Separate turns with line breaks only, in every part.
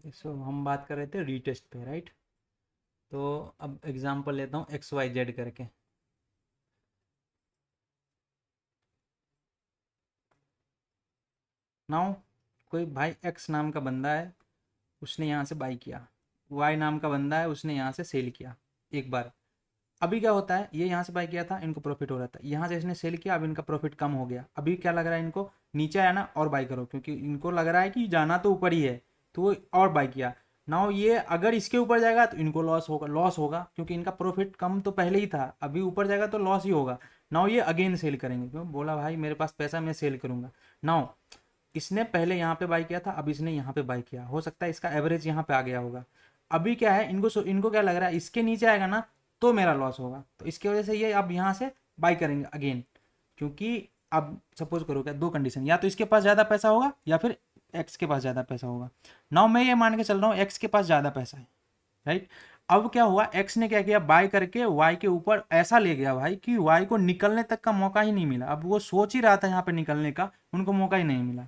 सो हम बात कर रहे थे रीटेस्ट पे, राइट। तो अब एग्जांपल लेता हूँ एक्स वाई जेड करके। नाउ कोई भाई एक्स नाम का बंदा है, उसने यहाँ से बाई किया। वाई नाम का बंदा है, उसने यहाँ से सेल किया एक बार। अभी क्या होता है, ये यहाँ से बाई किया था, इनको प्रॉफिट हो रहा था, यहाँ से इसने सेल किया, अब इनका प्रॉफिट कम हो गया। अभी क्या लग रहा है इनको, नीचे आया ना और बाई करो, क्योंकि इनको लग रहा है कि जाना तो ऊपर ही है, तो वो और बाई किया। नाउ ये अगर इसके ऊपर जाएगा तो इनको लॉस होगा, लॉस होगा क्योंकि इनका प्रॉफिट कम तो पहले ही था, अभी ऊपर जाएगा तो लॉस ही होगा। नाउ ये अगेन सेल करेंगे, क्यों बोला भाई मेरे पास पैसा, मैं सेल करूंगा। नाउ इसने पहले यहाँ पे बाई किया था, अब इसने यहाँ पे बाई किया, हो सकता है इसका एवरेज यहाँ पे आ गया होगा। अभी क्या है, इनको क्या लग रहा है, इसके नीचे आएगा ना तो मेरा लॉस होगा, तो इसकी वजह से ये अब यहाँ से बाई करेंगे अगेन। क्योंकि अब सपोज करो क्या, दो कंडीशन, या तो इसके पास ज़्यादा पैसा होगा या फिर एक्स के पास ज़्यादा पैसा होगा। नाउ मैं ये मान के चल रहा हूँ एक्स के पास ज़्यादा पैसा है, राइट। अब क्या हुआ, एक्स ने क्या किया, बाय करके वाई के ऊपर ऐसा ले गया भाई कि वाई को निकलने तक का मौका ही नहीं मिला। अब वो सोच ही रहा था यहाँ पे निकलने का, उनको मौका ही नहीं मिला।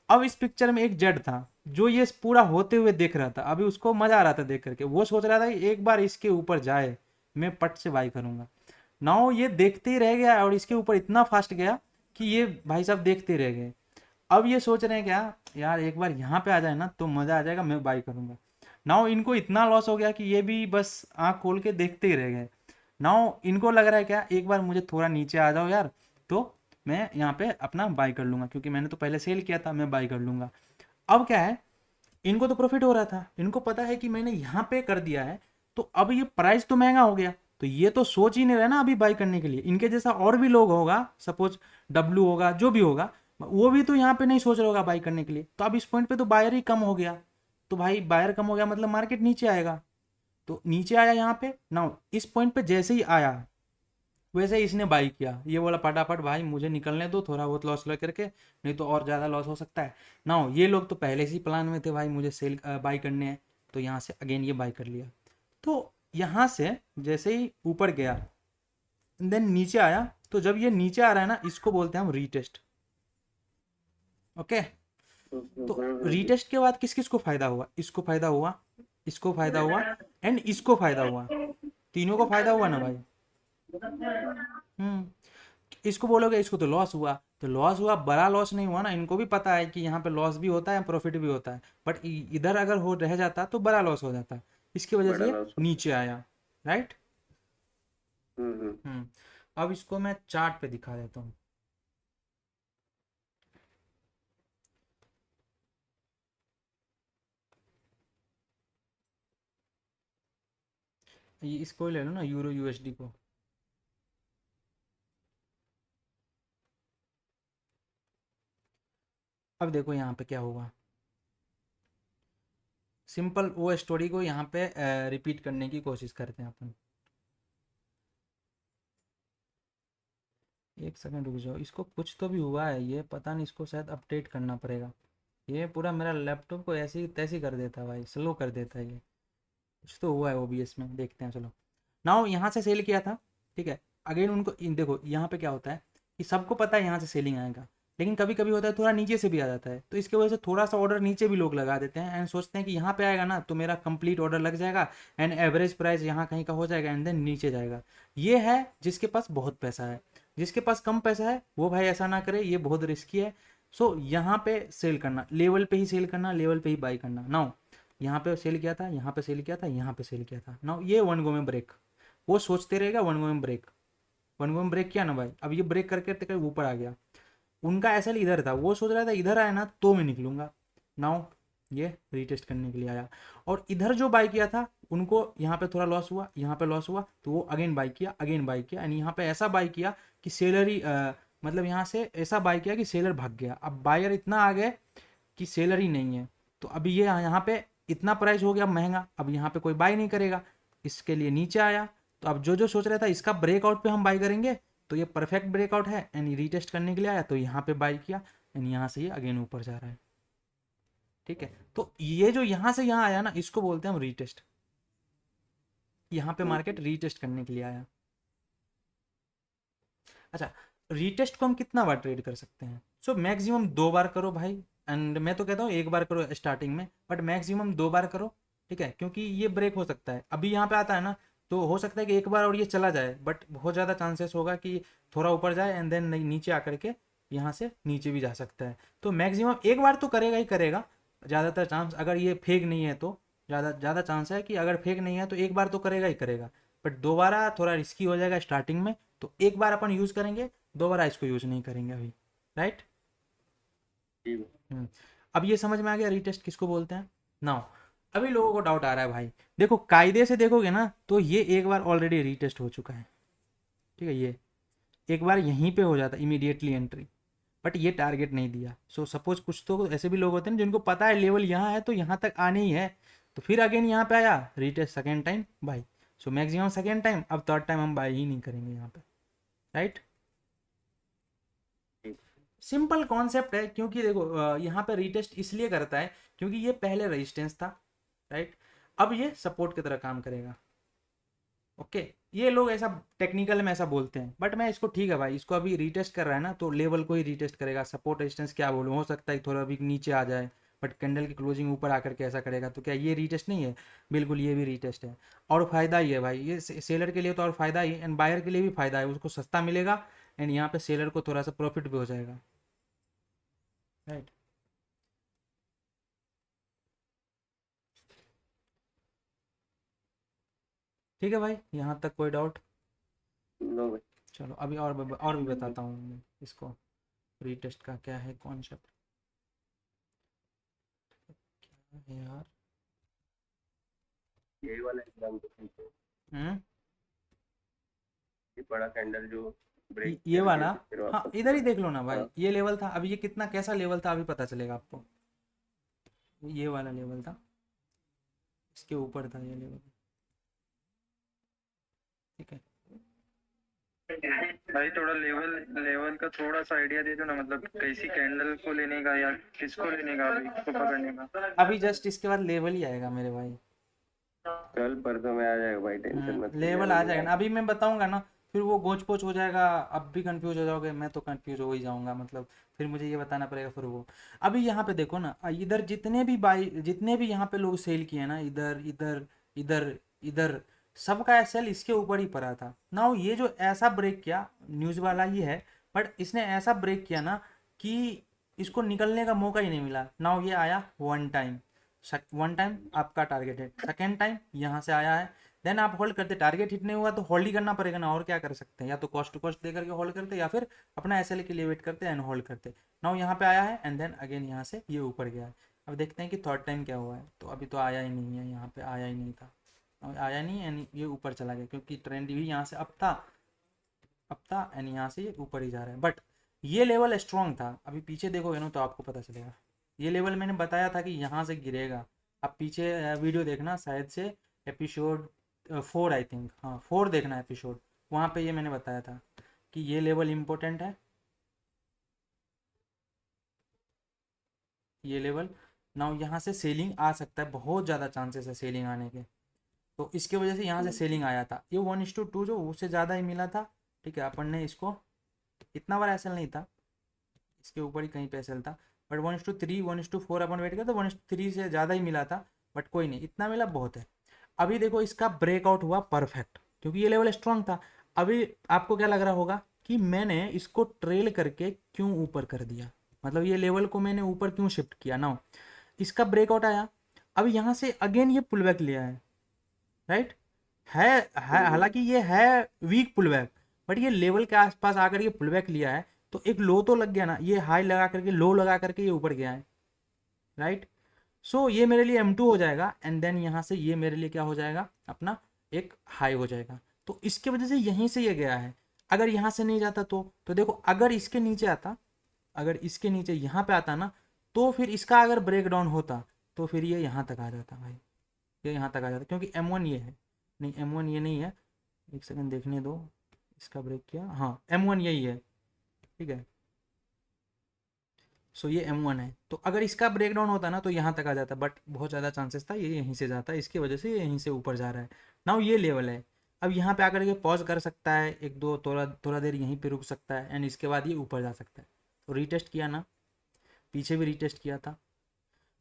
अब इस पिक्चर में एक जेड था जो ये पूरा होते हुए देख रहा था, अभी उसको मजा आ रहा था देख करके, वो सोच रहा था कि एक बार इसके ऊपर जाए मैं पट से बाई करूंगा। नाउ ये देखते ही रह गया और इसके ऊपर इतना फास्ट गया कि ये भाई साहब देखते रह गए। अब ये सोच रहे हैं क्या, यार एक बार यहाँ पे आ जाए ना तो मजा आ जाएगा, मैं बाई करूंगा। नाउ इनको इतना लॉस हो गया कि ये भी बस आंख खोल के देखते ही रह गए। नाउ इनको लग रहा है क्या, एक बार मुझे थोड़ा नीचे आ जाओ यार, तो मैं यहाँ पे अपना बाई कर लूंगा, क्योंकि मैंने तो पहले सेल किया था, मैं बाई कर लूंगा। अब क्या है, इनको तो प्रॉफिट हो रहा था, इनको पता है कि मैंने यहाँ पे कर दिया है, तो अब ये प्राइस तो महंगा हो गया, तो ये तो सोच ही नहीं रहे ना अभी बाई करने के लिए। इनके जैसा और भी लोग होगा, सपोज डब्लू होगा, जो भी होगा, वो भी तो यहाँ पे नहीं सोच रहा होगा बाई करने के लिए। तो अब इस पॉइंट पे तो बायर ही कम हो गया, तो भाई बायर कम हो गया मतलब मार्केट नीचे आएगा। तो नीचे आया यहाँ पे, ना इस पॉइंट पे जैसे ही आया वैसे ही इसने बाई किया, ये बोला फटाफट भाई मुझे निकलने दो, थोड़ा बहुत लॉस ले करके, नहीं तो और ज़्यादा लॉस हो सकता है। ना ये लोग तो पहले से ही प्लान में थे, भाई मुझे सेल बाई करने हैं, तो यहाँ से अगेन ये बाई कर लिया। तो यहाँ से जैसे ही ऊपर गया देन नीचे आया, तो जब ये नीचे आ रहा है ना, इसको बोलते हैं हम रीटेस्ट। ओके। तो रीटेस्ट के बाद किस किस को फायदा हुआ, इसको फायदा हुआ, इसको फायदा हुआ, एंड इसको फायदा हुआ, तीनों को फायदा हुआ ना भाई। हम्म। इसको बोलोगे इसको तो लॉस हुआ, तो लॉस हुआ, बड़ा लॉस नहीं हुआ ना, इनको भी पता है कि यहाँ पे लॉस भी होता है प्रॉफिट भी होता है, बट इधर अगर हो रह जाता तो बड़ा लॉस हो जाता, इसकी वजह से
बड़ा
ये
लॉस होता
नीचे आया, राइट।
हम्म।
हम्म। अब इसको मैं चार्ट पे दिखा देता हूँ। ये इसको ही ले लो ना, यूरो यूएसडी को। अब देखो यहाँ पे क्या हुआ, सिंपल वो स्टोरी को यहाँ पे रिपीट करने की कोशिश करते हैं अपन। एक सेकंड रुक जाओ, इसको कुछ तो भी हुआ है, ये पता नहीं, इसको शायद अपडेट करना पड़ेगा। ये पूरा मेरा लैपटॉप को ऐसी तैसी कर देता है भाई, स्लो कर देता है ये। कुछ तो हुआ है ओबीएस में, देखते हैं चलो। नाउ यहाँ से सेल किया था, ठीक है। अगेन उनको देखो यहाँ पे क्या होता है कि सबको पता है यहाँ से सेलिंग आएगा, लेकिन कभी कभी होता है थोड़ा नीचे से भी आ जाता है, तो इसकी वजह से थोड़ा सा ऑर्डर नीचे भी लोग लगा देते हैं एंड सोचते हैं कि यहाँ पे आएगा ना तो मेरा कंप्लीट ऑर्डर लग जाएगा एंड एवरेज प्राइस यहाँ कहीं का हो जाएगा एंड देन नीचे जाएगा। ये है जिसके पास बहुत पैसा है, जिसके पास कम पैसा है वो भाई ऐसा ना करे, ये बहुत रिस्की है। सो यहाँ पे सेल करना, लेवल पे ही सेल करना, लेवल पे ही बाई करना। नाउ यहाँ पे सेल किया था, यहाँ पे सेल किया था, यहाँ पे सेल किया था, नाउ ये वन गो में ब्रेक, वो सोचते रहेगा वन गो में ब्रेक। वन गो में ब्रेक किया ना भाई, अब ये ब्रेक करके करके ऊपर आ गया। उनका ऐसा इधर था, वो सोच रहा था इधर आया ना तो मैं निकलूंगा। नाउ ये रीटेस्ट करने के लिए आया, और इधर जो बाई किया था उनको यहाँ पे थोड़ा लॉस हुआ, यहाँ पे लॉस हुआ, तो वो अगेन बाई किया, अगेन बाई किया, एंड यहाँ पे ऐसा बाई किया कि सेलर ही मतलब यहाँ से ऐसा बाई किया कि सेलर भाग गया। अब बायर इतना आ गए कि सेलर ही नहीं है, तो अभी ये यहाँ पे इतना प्राइस हो गया महंगा, अब यहाँ पे कोई बाई नहीं करेगा, इसके लिए नीचे आया। तो अब जो जो सोच रहा था इसका ब्रेकआउट पे हम बाई करेंगे, तो ये परफेक्ट ब्रेकआउट है एंड रीटेस्ट करने के लिए आया, तो यहाँ पे बाई किया एंड यहाँ से ये अगेन ऊपर जा रहा है, ठीक है। तो ये जो यहाँ से यहाँ आया ना, इसको बोलते हैं हम रीटेस्ट। यहाँ पे मार्केट
हम्म।
रीटेस्ट करने के लिए आया। अच्छा, रीटेस्ट को हम कितना बार ट्रेड कर सकते हैं, सो मैक्सिमम 2 बार करो भाई, एंड मैं तो कहता हूँ एक बार करो स्टार्टिंग में, बट मैक्सिमम 2 बार करो, ठीक है, क्योंकि ये ब्रेक हो सकता है। अभी यहाँ पे आता है ना, तो हो सकता है कि एक बार और ये चला जाए, बट बहुत ज़्यादा चांसेस होगा कि थोड़ा ऊपर जाए एंड देन नीचे आकर के यहाँ से नीचे भी जा सकता है। तो मैक्सिमम एक बार तो करेगा ही करेगा, ज़्यादातर चांस, अगर ये फेक नहीं है तो ज़्यादा ज़्यादा चांस है कि अगर फेक नहीं है तो एक बार तो करेगा ही करेगा। बट दोबारा थोड़ा रिस्की हो जाएगा स्टार्टिंग में, तो एक बार अपन यूज़ करेंगे, दोबारा इसको यूज़ नहीं करेंगे अभी, राइट।
ठीक है।
अब ये समझ में आ गया रीटेस्ट किसको बोलते हैं। नाउ अभी लोगों को डाउट आ रहा है भाई, देखो कायदे से देखोगे ना तो ये एक बार ऑलरेडी रीटेस्ट हो चुका है, ठीक है, ये एक बार यहीं पे हो जाता इमीडिएटली एंट्री, बट ये टारगेट नहीं दिया। सो सपोज कुछ तो ऐसे भी लोग होते हैं जिनको पता है लेवल यहाँ है तो यहाँ तक आने ही है, तो फिर अगेन यहाँ पे आया retest second time by. So maximum second time, अब थर्ड टाइम हम बाई ही नहीं करेंगे यहाँ पे, राइट। सिंपल कॉन्सेप्ट है, क्योंकि देखो यहाँ पे रीटेस्ट इसलिए करता है क्योंकि ये पहले रेजिस्टेंस था, राइट, अब ये सपोर्ट की तरह काम करेगा। ओके, ये लोग ऐसा टेक्निकल में ऐसा बोलते हैं, बट मैं इसको ठीक है भाई, इसको अभी रीटेस्ट कर रहा है ना तो लेवल को ही रीटेस्ट करेगा। सपोर्ट रेजिस्टेंस क्या बोलूँ, हो सकता है थोड़ा अभी नीचे आ जाए, बट कैंडल की क्लोजिंग ऊपर आकर के ऐसा करेगा, तो क्या ये रीटेस्ट नहीं है? बिल्कुल ये भी रीटेस्ट है, और फायदा ही है भाई, ये सेलर के लिए तो और फायदा ही, एंड बायर के लिए भी फायदा है, उसको सस्ता मिलेगा एंड यहाँ पे सेलर को थोड़ा सा प्रॉफिट भी हो जाएगा, राइट। ठीक है भाई, यहाँ तक कोई डाउट?
नो भाई।
चलो अभी और भी बताता हूँ मैं इसको, रीटेस्ट का क्या है कॉन्सेप्ट, क्या है यार।
यही वाला एग्जाम तो ठीक है।
हम्म,
ये बड़ा कैंडल जो ब्रेक
ये
करके
वाला,
फिर
हाँ
वापस
इधर ही देख लो ना भाई,
हाँ।
ये लेवल था, अभी ये कितना कैसा लेवल था अभी पता चलेगा आपको। ये वाला लेवल था, इसके ऊपर था ये लेवल, ठीक है।
भाई थोड़ा लेवल लेवल का थोड़ा सा आइडिया दे दो ना, मतलब कैसी कैंडल को लेने का या किसको लेने का, अभी इसको पकड़ने का।
अभी जस्ट इसके बाद लेवल ही आएगा मेरे भाई,
कल परसों में आ जाएगा भाई, टेंशन मत लीजिए,
लेवल आ
लेवल
जाएगा
में
ना, अभी मैं बताऊंगा ना, फिर वो गोच पोच हो जाएगा, अब भी कंफ्यूज हो जाओगे, मैं तो कंफ्यूज हो ही जाऊंगा, मतलब फिर मुझे ये बताना पड़ेगा फिर वो। अभी यहाँ पे देखो ना, इधर जितने भी यहाँ पे लोग सेल किए ना, इधर इधर इधर इधर, सबका सेल इसके ऊपर ही पड़ा था ना। ये जो ऐसा ब्रेक किया, न्यूज़ वाला ही है, बट इसने ऐसा ब्रेक किया ना कि इसको निकलने का मौका ही नहीं मिला ना। ये आया वन टाइम आपका टारगेट है, सेकेंड टाइम यहाँ से आया है, देन आप होल्ड करते, टारगेट हिट नहीं हुआ तो होल्ड ही करना पड़ेगा ना, और क्या कर सकते हैं, या तो कॉस्ट टू कॉस्ट दे करके होल्ड करते, या फिर अपना एसएल के लिए वेट करते एंड होल्ड करते। नाउ यहाँ पे आया है एंड देन अगेन यहाँ से ये ऊपर गया है। अब देखते हैं कि थर्ड टाइम क्या हुआ है, तो अभी तो आया ही नहीं है, यहाँ पे आया ही नहीं था, आया नहीं एंड ये ऊपर चला गया, क्योंकि ट्रेंड भी यहाँ से अब था एंड यहाँ से ये ऊपर ही जा रहा है। बट ये लेवल स्ट्रॉन्ग था, अभी पीछे देखोगे ना तो आपको पता चलेगा। ये लेवल मैंने बताया था कि यहाँ से गिरेगा, आप पीछे वीडियो देखना, शायद से एपिसोड 4 आई थिंक, हाँ 4 देखना एपिसोड, वहाँ पे ये मैंने बताया था कि ये लेवल इम्पोर्टेंट है, ये लेवल। नाउ यहाँ से सेलिंग आ सकता है, बहुत ज़्यादा चांसेस है सेलिंग आने के, तो इसके वजह से यहाँ से सेलिंग आया था। ये 1:2 जो उससे ज़्यादा ही मिला था, ठीक है, अपन ने इसको, इतना बार एसएल नहीं था, इसके ऊपर ही कहीं पे एसएल था, बट 1:3 1:4 अपन वेट करते, 1:3 से ज़्यादा ही मिला था, बट कोई नहीं, इतना मिला बहुत है। अभी देखो इसका ब्रेकआउट हुआ परफेक्ट, क्योंकि ये लेवल स्ट्रांग था। अभी आपको क्या लग रहा होगा कि मैंने इसको ट्रेल करके क्यों ऊपर कर दिया, मतलब ये लेवल को मैंने ऊपर क्यों शिफ्ट किया ना। इसका ब्रेकआउट आया, अब यहाँ से अगेन ये पुल बैक लिया है, राइट, है हालांकि ये है वीक पुल बैक, बट ये लेवल के आसपास आकर ये पुल बैक लिया है, तो एक लो तो लग गया ना, ये हाई लगा करके लो लगा करके ये ऊपर गया है, राइट। सो ये मेरे लिए M2 हो जाएगा एंड देन यहाँ से ये मेरे लिए क्या हो जाएगा, अपना एक हाई हो जाएगा। तो इसके वजह से यहीं से ये गया है, अगर यहाँ से नहीं जाता तो देखो, अगर इसके नीचे आता, अगर इसके नीचे यहाँ पे आता ना, तो फिर इसका अगर ब्रेक डाउन होता तो फिर ये यहाँ तक आ जाता भाई, ये यहाँ तक आ जाता, क्योंकि M1 ये है, नहीं M1 ये नहीं है, एक सेकंड देखने दो, इसका ब्रेक किया, हाँ M1 यही है, ठीक है। सो ये M1 है, तो अगर इसका ब्रेकडाउन होता ना तो यहाँ तक आ जाता, बट बहुत ज़्यादा चांसेस था ये यहीं से जाता, इसकी वजह से ये यहीं से ऊपर जा रहा है। नाउ ये लेवल है, अब यहाँ पे आकर के पॉज कर सकता है, एक दो थोड़ा थोड़ा देर यहीं पे रुक सकता है एंड इसके बाद ये ऊपर जा सकता है। तो रीटेस्ट किया ना, पीछे भी रीटेस्ट किया था।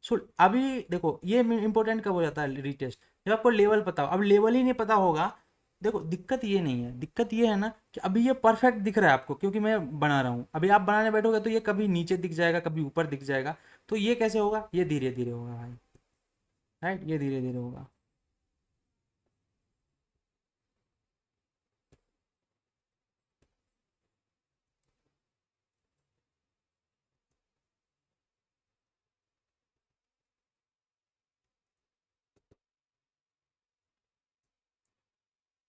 सो अभी देखो ये इंपॉर्टेंट कब हो जाता है रीटेस्ट, जब आपको लेवल पता हो। अब लेवल ही नहीं पता होगा, देखो दिक्कत ये नहीं है, दिक्कत ये है ना कि अभी ये परफेक्ट दिख रहा है आपको क्योंकि मैं बना रहा हूँ। अभी आप बनाने बैठोगे तो ये कभी नीचे दिख जाएगा, कभी ऊपर दिख जाएगा। तो ये कैसे होगा, ये धीरे धीरे होगा भाई, राइट, ये धीरे धीरे होगा।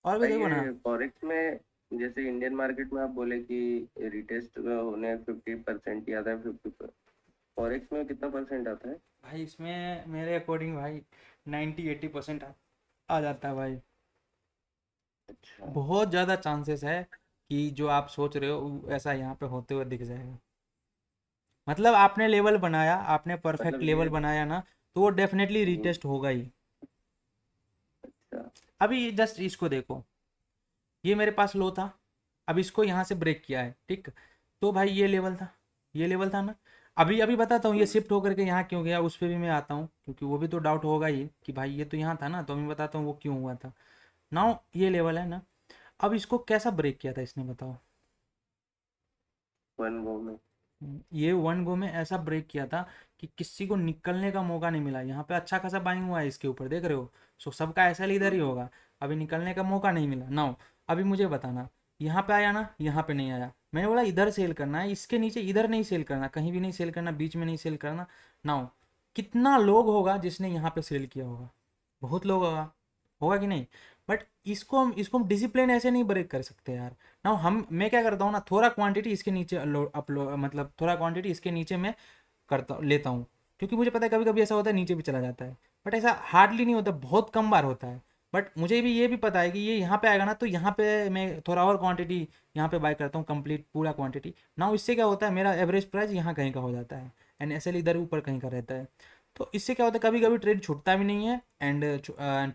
और भी
भाई
देखो ना।
ये फॉरेक्स में जैसे इंडियन मार्केट में आप बोले कि रिटेस्ट होने 50% ही आता है, 50, फॉरेक्स में कितना परसेंट आता है?
भाई इसमें मेरे अकॉर्डिंग भाई 90-80% आ जाता है भाई।
अच्छा,
बहुत ज़्यादा चांसेस है कि जो आप सोच रहे हो ऐसा यहाँ पे होते हुए दिख जाएगा। मतलब आपने लेवल बनाया, आपने परफेक्ट
मतलब
लेवल
ये।
बनाया ना, तो वो डेफिनेटली
हम्म,
रीटेस्ट होगा ही।
अच्छा।
अभी जस्ट इसको देखो, ये मेरे पास लो था, अब इसको यहाँ से ब्रेक किया है, ठीक। तो भाई ये लेवल था, ये लेवल था ना। अभी अभी बताता हूँ ये
हम्म,
शिफ्ट होकर के यहाँ क्यों गया, उस पर भी मैं आता हूँ क्योंकि वो भी तो डाउट होगा ही कि भाई ये तो यहाँ था ना, तो मैं बताता हूँ वो क्यों हुआ था। नाउ ये लेवल है ना, अब इसको कैसा ब्रेक किया था इसने बताओ।
वन वो में।
ये वन गो में ऐसा ब्रेक किया था कि किसी को निकलने का मौका नहीं मिला। यहाँ पे अच्छा खासा बाइंग हुआ है इसके ऊपर, देख रहे हो। सो सबका ऐसा इधर ही
हम्म,
होगा। अभी निकलने का मौका नहीं मिला। नाउ अभी मुझे बताना, यहाँ पे आया ना, यहाँ पे नहीं आया। मैंने बोला इधर सेल करना है, इसके नीचे इधर नहीं सेल करना, कहीं भी नहीं सेल करना, बीच में नहीं सेल करना। नाउ कितना लोग होगा जिसने यहाँ पे सेल किया होगा, बहुत लोग होगा, होगा कि नहीं। बट इसको हम डिसिप्लिन ऐसे नहीं ब्रेक कर सकते यार। ना हम, मैं क्या करता हूँ ना, थोड़ा क्वांटिटी इसके नीचे अपलोड, मतलब थोड़ा क्वांटिटी इसके नीचे मैं करता लेता हूँ, क्योंकि मुझे पता है कभी कभी ऐसा होता है नीचे भी चला जाता है। बट ऐसा हार्डली नहीं होता, बहुत कम बार होता है। बट मुझे भी ये भी पता है कि ये यहाँ पे आएगा ना, तो यहाँ पे मैं थोड़ा और क्वांटिटी यहाँ पे बाय करता हूँ, कंप्लीट पूरा क्वांटिटी ना। इससे क्या होता है, मेरा एवरेज प्राइस यहाँ कहीं का हो जाता है, एंड एस एल इधर ऊपर कहीं का रहता है। तो इससे क्या होता है, कभी कभी ट्रेड छूटता भी नहीं है, एंड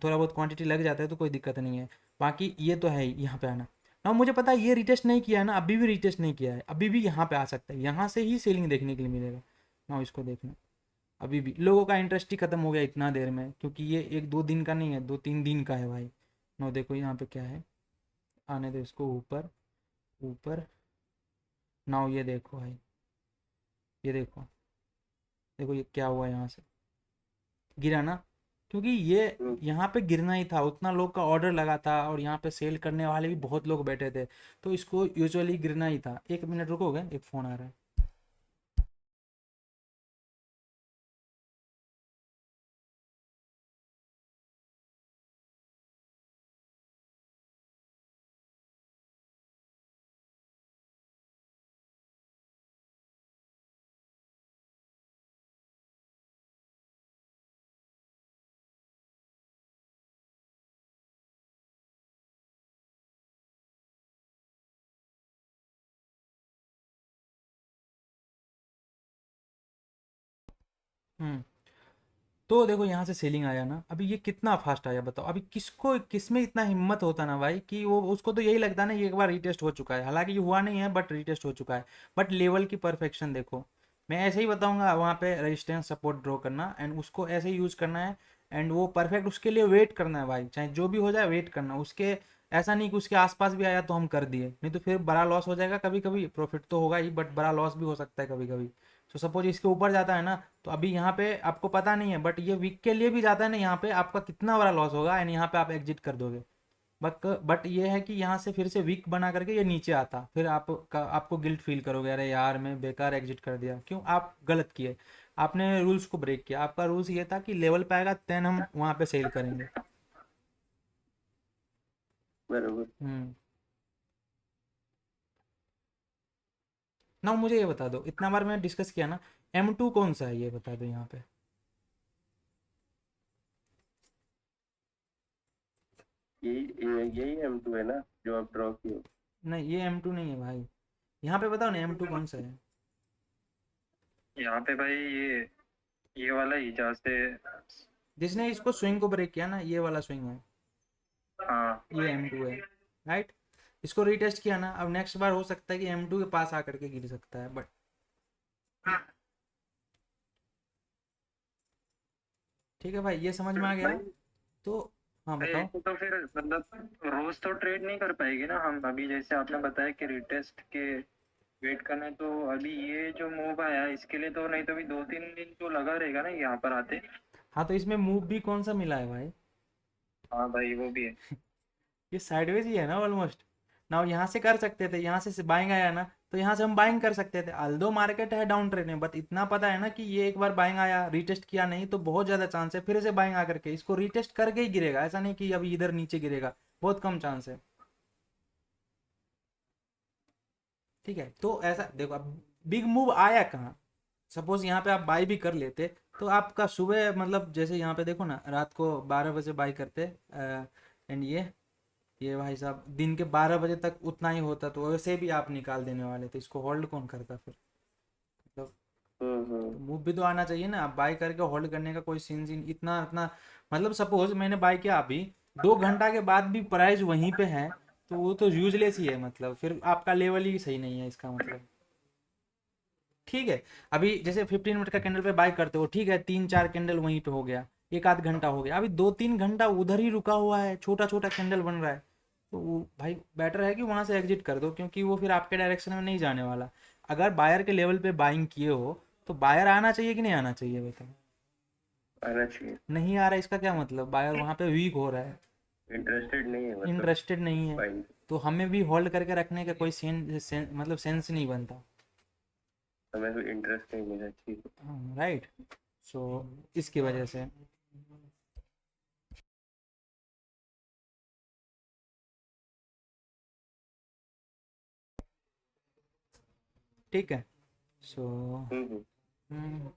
थोड़ा बहुत क्वांटिटी लग जाता है तो कोई दिक्कत नहीं है। बाकी ये तो है ही, यहाँ पे आना ना, मुझे पता है ये रिटेस्ट नहीं किया है ना, अभी भी रिटेस्ट नहीं किया है, अभी भी यहाँ पे आ सकता है, यहाँ से ही सेलिंग देखने के लिए मिलेगा ना। इसको देखना, अभी भी लोगों का इंटरेस्ट ही खत्म हो गया इतना देर में, क्योंकि ये 1-2 दिन का नहीं है, 2-3 दिन का है भाई। ना देखो यहाँ पे क्या है, आने दो इसको ऊपर, ऊपर। ना ये देखो भाई, ये देखो, देखो ये क्या हुआ, यहाँ से गिरा ना, क्योंकि ये
हम्म।
यहाँ पे गिरना ही था, उतना लोग का ऑर्डर लगा था और यहाँ पे सेल करने वाले भी बहुत लोग बैठे थे, तो इसको यूजुअली गिरना ही था। 1 मिनट रुकोगे, एक फ़ोन आ रहा है। हम्म। तो देखो यहाँ से सेलिंग आया ना, अभी ये कितना फास्ट आया बताओ। अभी किसको, किसमें इतना हिम्मत होता ना भाई कि वो, उसको तो यही लगता ना ये एक बार रीटेस्ट हो चुका है, हालांकि ये हुआ नहीं है बट रीटेस्ट हो चुका है। बट लेवल की परफेक्शन देखो, मैं ऐसे ही बताऊंगा, वहाँ पे रेजिस्टेंस सपोर्ट ड्रॉ करना एंड उसको ऐसे ही यूज़ करना है। एंड वो परफेक्ट, उसके लिए वेट करना है भाई, चाहे जो भी हो जाए वेट करना उसके। ऐसा नहीं कि उसके आसपास भी आया तो हम कर दिए, नहीं तो फिर बड़ा लॉस हो जाएगा। कभी कभी प्रॉफिट तो होगा ही, बट बड़ा लॉस भी हो सकता है कभी कभी। तो सपोज इसके ऊपर जाता है ना, तो अभी यहाँ पे आपको पता नहीं है, बट ये वीक के लिए भी जाता है ना, यहाँ पे आपका कितना बड़ा लॉस होगा एंड यहाँ पे आप एग्जिट कर दोगे। बट ये है कि यहाँ से फिर से वीक बना करके ये नीचे आता, फिर आपको गिल्ट फील करोगे, अरे यार मैं बेकार एग्जिट कर दिया। क्यों, आप गलत किए, आपने रूल्स को ब्रेक किया। आपका रूल्स ये था कि लेवल पे आएगा देन हम वहाँ पे सेल करेंगे।
बरोबर।
हम्म। ना मुझे ये बता दो, इतना बार मैंने डिस्कस किया ना, M2 कौन सा है ये बता दो यहाँ पे।
यही M2 है ना जो आप ड्रॉ किए?
नहीं ये M2 नहीं है भाई, यहाँ पे बताओ ना M2 कौन सा है।
यहाँ पे भाई ये वाला ही जहाँ से।
जिसने इसको स्विंग को ब्रेक किया ना, ये वाला स्विंग है,
हाँ।
ये M2 है, राइट। इसको रीटेस्ट किया ना, अब नेक्स्ट बार हो सकता है कि M2 के पास आकर के गिर सकता है, बट ठीक है भाई, ये समझ में आ गया?
भाई
तो हाँ
भाई
बताओ।
ऐसे तो फिर मतलब रोज तो ट्रेड नहीं कर पाएगी ना हम। अभी जैसे आपने बताया कि रिटेस्ट के वेट करना है, तो अभी ये जो मूव आया इसके लिए तो, नहीं तो अभी 2-3 दिन तो लगा रहेगा ना यहाँ पर आते।
हाँ तो इसमें मूव भी कौन सा मिला है भाई?
हाँ भाई वो भी है।
ये साइडवेज ही है ना ऑलमोस्ट। ना यहाँ से कर सकते थे, यहाँ से बाइंग आया ना, तो यहाँ से हम बाइंग कर सकते थे। अल्दो मार्केट है डाउन ट्रेंड में, बट इतना पता है ना कि ये एक बार बाइंग आया, रीटेस्ट किया नहीं तो बहुत ज़्यादा चांस है फिर से बाइंग आकर के इसको रीटेस्ट करके ही गिरेगा। ऐसा नहीं कि अभी इधर नीचे गिरेगा, बहुत कम चांस है। ठीक है, तो ऐसा देखो, अब बिग मूव आया कहाँ? सपोज यहाँ पे आप बाई भी कर लेते तो आपका सुबह, मतलब जैसे यहाँ पे देखो ना, रात को 12 बजे बाई करते, एंड ये भाई साहब दिन के 12 बजे तक उतना ही होता, तो वैसे भी आप निकाल देने वाले थे इसको। होल्ड कौन करता फिर? मतलब तो मूव भी तो आना चाहिए ना। आप बाई करके होल्ड करने का कोई सीन इतना इतना, मतलब सपोज मैंने बाई किया अभी, 2 घंटा के बाद भी प्राइस वहीं पे है, तो वो तो यूजलेस ही है। मतलब फिर आपका लेवल ही सही नहीं है इसका मतलब। ठीक है, अभी जैसे 15 मिनट का कैंडल पे बाय करते हो, ठीक है, 3-4 कैंडल वहीं पे हो गया, एक आध घंटा हो गया, अभी 2-3 घंटा उधर ही रुका हुआ है, छोटा छोटा कैंडल बन रहा है, तो वो भाई बेटर है कि वहां से एग्जिट कर दो, क्योंकि वो फिर आपके डायरेक्शन में नहीं जाने वाला। अगर बायर के लेवल पे बाइंग किए हो तो बायर आना चाहिए कि नहीं आना चाहिए बताओ?
आना चाहिए।
नहीं आ रहा है, इसका क्या मतलब? बायर वहां पे वीक हो रहा है,
इंटरेस्टेड नहीं है मतलब
इंटरेस्टेड नहीं है,
बाइंग।
तो हमें भी होल्ड करके रखने का कोई मतलब सेंस नहीं बनता।
हमें भी इंटरेस्ट नहीं मिला, ठीक है।
राइट, सो इसकी वजह से। ठीक है, सो
हम्म।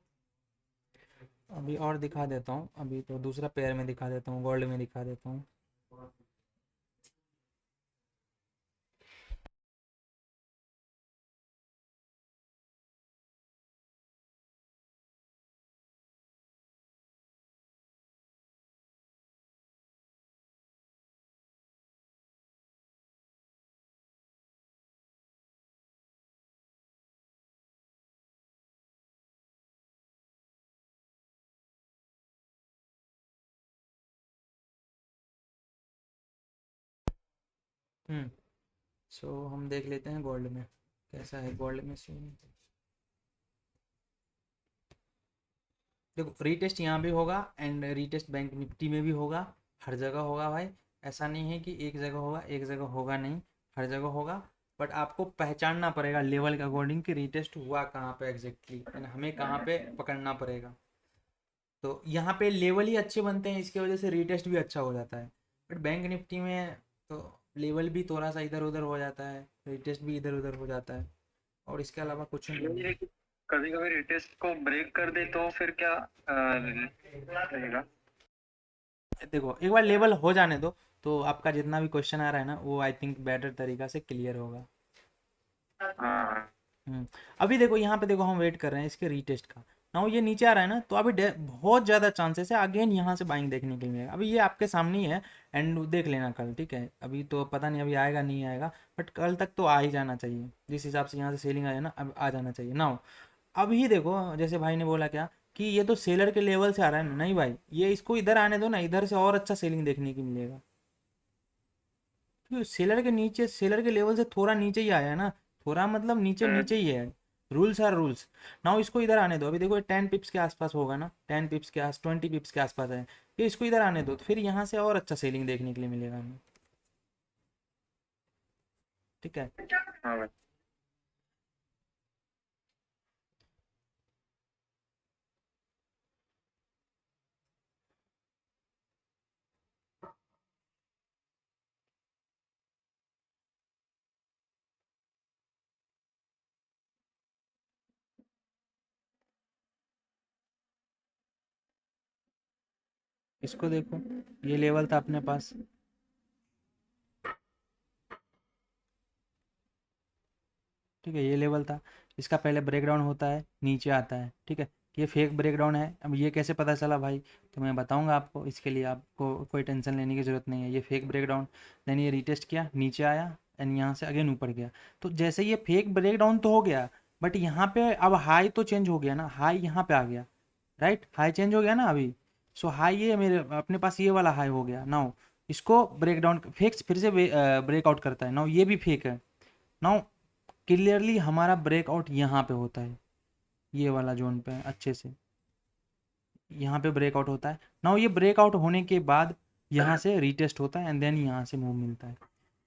अभी और दिखा देता हूँ, अभी तो दूसरा पेयर में दिखा देता हूँ, गोल्ड में दिखा देता हूँ। हम्म, सो हम देख लेते हैं गोल्ड में कैसा है। गोल्ड में सीन देखो, रीटेस्ट यहाँ भी होगा एंड रीटेस्ट बैंक निफ्टी में भी होगा, हर जगह होगा भाई। ऐसा नहीं है कि एक जगह होगा एक जगह होगा नहीं, हर जगह होगा। बट आपको पहचानना पड़ेगा लेवल के अकॉर्डिंग कि रीटेस्ट हुआ कहाँ पे एग्जैक्टली, एंड हमें कहाँ पे पकड़ना पड़ेगा। तो यहाँ पे लेवल ही अच्छे बनते हैं, इसकी वजह से रीटेस्ट भी अच्छा हो जाता है। बट बैंक निफ्टी में तो लेवल भी थोड़ा सा इधर उधर हो जाता है, रीटेस्ट भी इधर उधर हो जाता है, और इसके अलावा कुछ नहीं है।
कभी कभी रिटेस्ट को ब्रेक कर दे तो फिर क्या रहेगा?
देखो, एक बार लेवल हो जाने दो, तो आपका जितना भी क्वेश्चन आ रहा है ना, वो आई थिंक बेटर तरीका से क्लियर होगा।
हाँ
अभी देखो यहाँ पे, देखो हम वेट कर रहे हैं इसके रीटेस्ट का। ना ये नीचे आ रहा है ना, तो अभी बहुत ज़्यादा चांसेस है अगेन यहाँ से बाइंग देखने के लिए मिलेगा। अभी ये आपके सामने ही है, एंड देख लेना कल, ठीक है? अभी तो पता नहीं अभी आएगा नहीं आएगा, बट कल तक तो आ ही जाना चाहिए। जिस हिसाब से यहाँ से सेलिंग आया ना, अब आ जाना चाहिए ना। अभी देखो, जैसे भाई ने बोला क्या कि ये तो सेलर के लेवल से आ रहा है, नहीं भाई, ये इसको इधर आने दो ना, इधर से और अच्छा सेलिंग देखने की मिलेगा। क्योंकि सेलर के नीचे, सेलर के लेवल से थोड़ा नीचे ही आया है ना, थोड़ा मतलब नीचे नीचे ही है। Rules are rules. नाउ इसको इधर आने दो, अभी देखो 10 पिप्स के आसपास होगा ना, 10 पिप्स के आस 20 पिप्स के आसपास है, ये इसको इधर आने दो, तो फिर यहाँ से और अच्छा सेलिंग देखने के लिए मिलेगा हमें। ठीक है,
हाँ भाई।
इसको देखो, ये लेवल था अपने पास, ठीक है, ये लेवल था। इसका पहले ब्रेकडाउन होता है, नीचे आता है, ठीक है। ये फेक ब्रेकडाउन है। अब ये कैसे पता चला भाई, तो मैं बताऊंगा आपको, इसके लिए आपको कोई टेंशन लेने की ज़रूरत नहीं है। ये फेक ब्रेकडाउन, देन ये रीटेस्ट किया, नीचे आया, एंड यहाँ से अगेन ऊपर गया। तो जैसे ये फेक ब्रेकडाउन तो हो गया, बट यहाँ पे अब हाई तो चेंज हो गया ना, हाई यहाँ पे आ गया, राइट? हाई चेंज हो गया ना अभी। सो हाई ये मेरे अपने पास ये वाला हाई हो गया। नाउ इसको ब्रेक डाउन फेक फिर से ब्रेकआउट करता है। नाउ ये भी फेक है। नाउ क्लियरली हमारा ब्रेकआउट यहाँ पे होता है, ये वाला जोन पे अच्छे से यहाँ पे ब्रेकआउट होता है। नाउ ये ब्रेकआउट होने के बाद यहाँ से रीटेस्ट होता है एंड देन यहाँ से मूव मिलता है।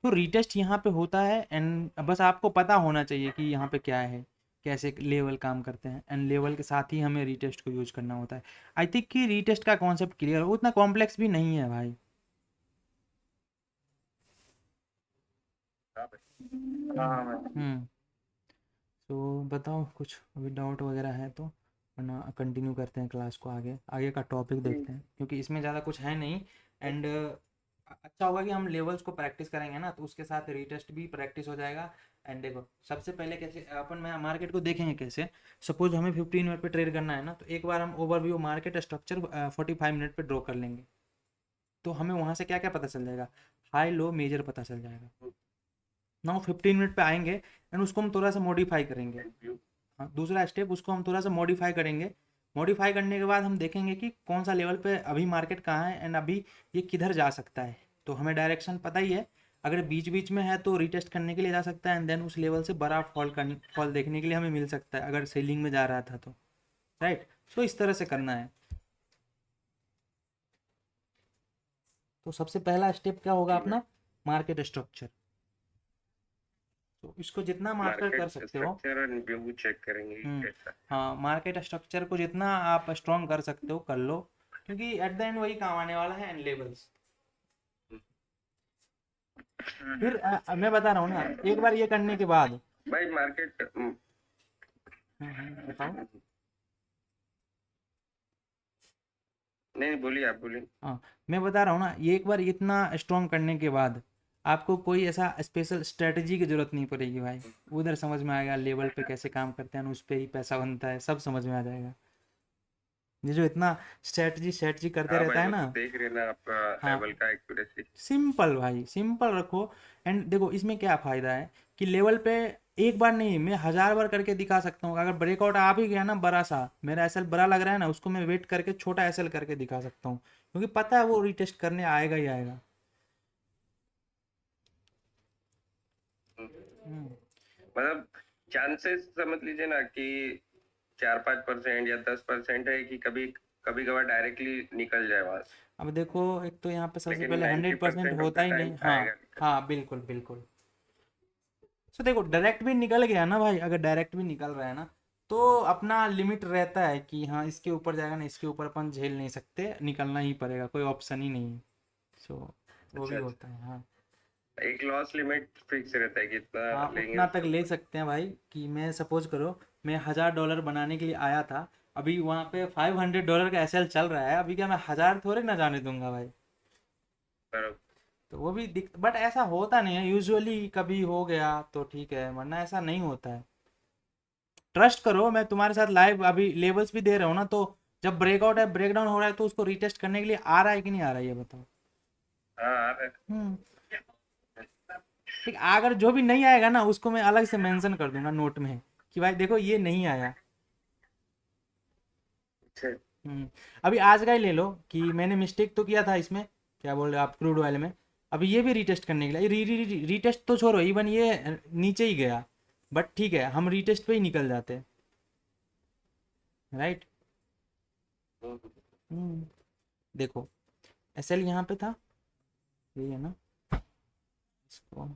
तो रीटेस्ट यहाँ पे होता है एंड बस आपको पता होना चाहिए कि यहाँ पे क्या है, कैसे लेवल काम करते हैं, एंड लेवल के साथ ही हमें रीटेस्ट को यूज करना होता है। आई थिंक कि रीटेस्ट का कॉन्सेप्ट क्लियर हो, उतना कॉम्प्लेक्स भी नहीं है भाई।
हाँ भाई।
तो बताओ कुछ अभी डाउट वगैरह है तो, वरना कंटिन्यू करते हैं क्लास को, आगे आगे का टॉपिक देखते हैं क्योंकि इसमें ज़्यादा कुछ है नहीं। एंड अच्छा होगा कि हम लेवल्स को प्रैक्टिस करेंगे ना, तो उसके साथ रीटेस्ट भी प्रैक्टिस हो जाएगा। एंड देखो सबसे पहले कैसे अपन मैं मार्केट को देखेंगे कैसे। सपोज हमें 15 मिनट पे ट्रेड करना है ना, तो एक बार हम ओवरव्यू मार्केट स्ट्रक्चर 45 मिनट पे ड्रॉ कर लेंगे, तो हमें वहाँ से क्या क्या पता चल जाएगा, हाई लो मेजर पता चल जाएगा। नाउ 15 मिनट पे आएंगे एंड उसको हम थोड़ा सा मॉडिफाई करेंगे। हाँ, दूसरा स्टेप उसको हम थोड़ा सा मॉडिफाई करेंगे। मॉडिफाई करने के बाद हम देखेंगे कि कौन सा लेवल पे अभी मार्केट कहाँ है एंड अभी ये किधर जा सकता है। तो हमें डायरेक्शन पता ही है, अगर बीच बीच में है तो रीटेस्ट करने के लिए जा सकता है एंड देन उस लेवल से बड़ा फॉल देखने के लिए हमें मिल सकता है अगर सेलिंग में जा रहा था तो। राइट, सो इस तरह से करना है। तो सबसे पहला स्टेप क्या होगा अपना, मार्केट स्ट्रक्चर। तो इसको जितना मास्टर कर
मार्केट
सकते हो,
स्ट्रक्चर और व्यू चेक करेंगे कैसा।
हाँ मार्केट स्ट्रक्चर को जितना आप स्ट्रॉन्ग कर सकते हो कर लो, क्योंकि एट द एंड वही काम आने वाला है, एंड लेवल्स। फिर मैं बता रहा हूँ ना, एक बार ये करने के बाद
भाई मार्केट
बताओ।
नहीं बोलिए, आप बोलिए।
हाँ मैं बता रहा हूँ ना, ये एक बार इतना स्ट्रॉन्ग करने के बाद आपको कोई ऐसा स्पेशल स्ट्रेटजी की जरूरत नहीं पड़ेगी भाई। उधर समझ में आएगा लेवल पे कैसे काम करते हैं, उस पर ही पैसा बनता है, सब समझ में आ जाएगा। ये जो इतना स्ट्रेटजी स्ट्रेटजी करते
हाँ भाई,
रहता है
वो
ना।
तो देख रहे ना आपका
हाँ
लेवल का एक्यूरेसी।
सिंपल भाई, सिंपल रखो। एंड देखो इसमें क्या फ़ायदा है कि लेवल पे एक बार नहीं मैं 1000 बार करके दिखा सकता हूँ। अगर ब्रेकआउट आ भी गया ना बड़ा सा, मेरा एसएल बड़ा लग रहा है ना, उसको मैं वेट करके छोटा एसएल करके दिखा सकता हूँ, क्योंकि पता है वो रिटेस्ट करने आएगा ही आएगा। हम्म,
मतलब चांसेस समझ लीजिए ना कि 4-5% या 10% है कि कभी कभी कभार डायरेक्टली निकल जाए वहां से।
अब देखो एक तो यहाँ पे सबसे
लेकिन
पहले
90%
100%
ऑफ
होता
द
ही
टाइम
नहीं। हाँ
आएगा।
हाँ बिल्कुल बिल्कुल। सो देखो डायरेक्ट भी निकल गया ना भाई, अगर डायरेक्ट भी निकल रहा है ना, तो अपना लिमिट रहता है कि हाँ इसके ऊपर जाएगा ना, इसके ऊपर अपन झेल नहीं सकते, निकलना ही पड़ेगा, कोई ऑप्शन ही नहीं है। सो वो भी
अच्छा
होता है हाँ।
अच्छा, एक लॉस लिमिट फिक्स रहता है कि इतना
हाँ
लेंगे
उतना तक
उसके
ले
ऊपर।
सकते हैं भाई, कि मैं सपोज करो मैं $1000 बनाने के लिए आया था, अभी वहाँ पे $500 का एसएल चल रहा है, अभी क्या मैं 1000 थोड़े ना जाने दूंगा भाई।
बराबर।
तो वो भी दिख, बट ऐसा होता नहीं है यूजुअली, कभी हो गया तो ठीक है, वरना ऐसा नहीं होता है। ट्रस्ट करो, मैं तुम्हारे साथ लाइव अभी लेवल्स भी दे रहा हूँ ना, तो जब ब्रेकआउट है ब्रेकडाउन हो रहा है तो उसको रीटेस्ट करने के लिए आ रहा है कि नहीं आ रहा है ये बताओ।
हाँ आ रहा है।
हम्म, ठीक। अगर जो भी नहीं आएगा ना उसको मैं अलग से मेंशन कर दूंगा नोट में कि भाई देखो ये नहीं आया।
अच्छा।
अभी आज का ही ले लो कि मैंने मिस्टेक तो किया था इसमें, क्या बोल रहे हो आप, क्रूड ऑयल में। अभी ये भी रीटेस्ट करने के लिए रीटेस्ट तो छोड़ो, इवन ये नीचे ही गया, बट ठीक है हम रीटेस्ट पे ही निकल जाते हैं। राइट। देखो एसएल यहाँ पे था, यही है ना, इसको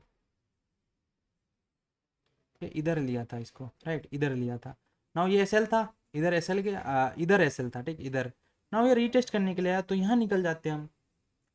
ये इधर लिया था इसको, राइट इधर लिया था। नाउ ये एसएल था, इधर एसएल के इधर एसएल था, ठीक इधर। नाउ ये रीटेस्ट करने के लिए आया तो यहाँ निकल जाते हैं हम।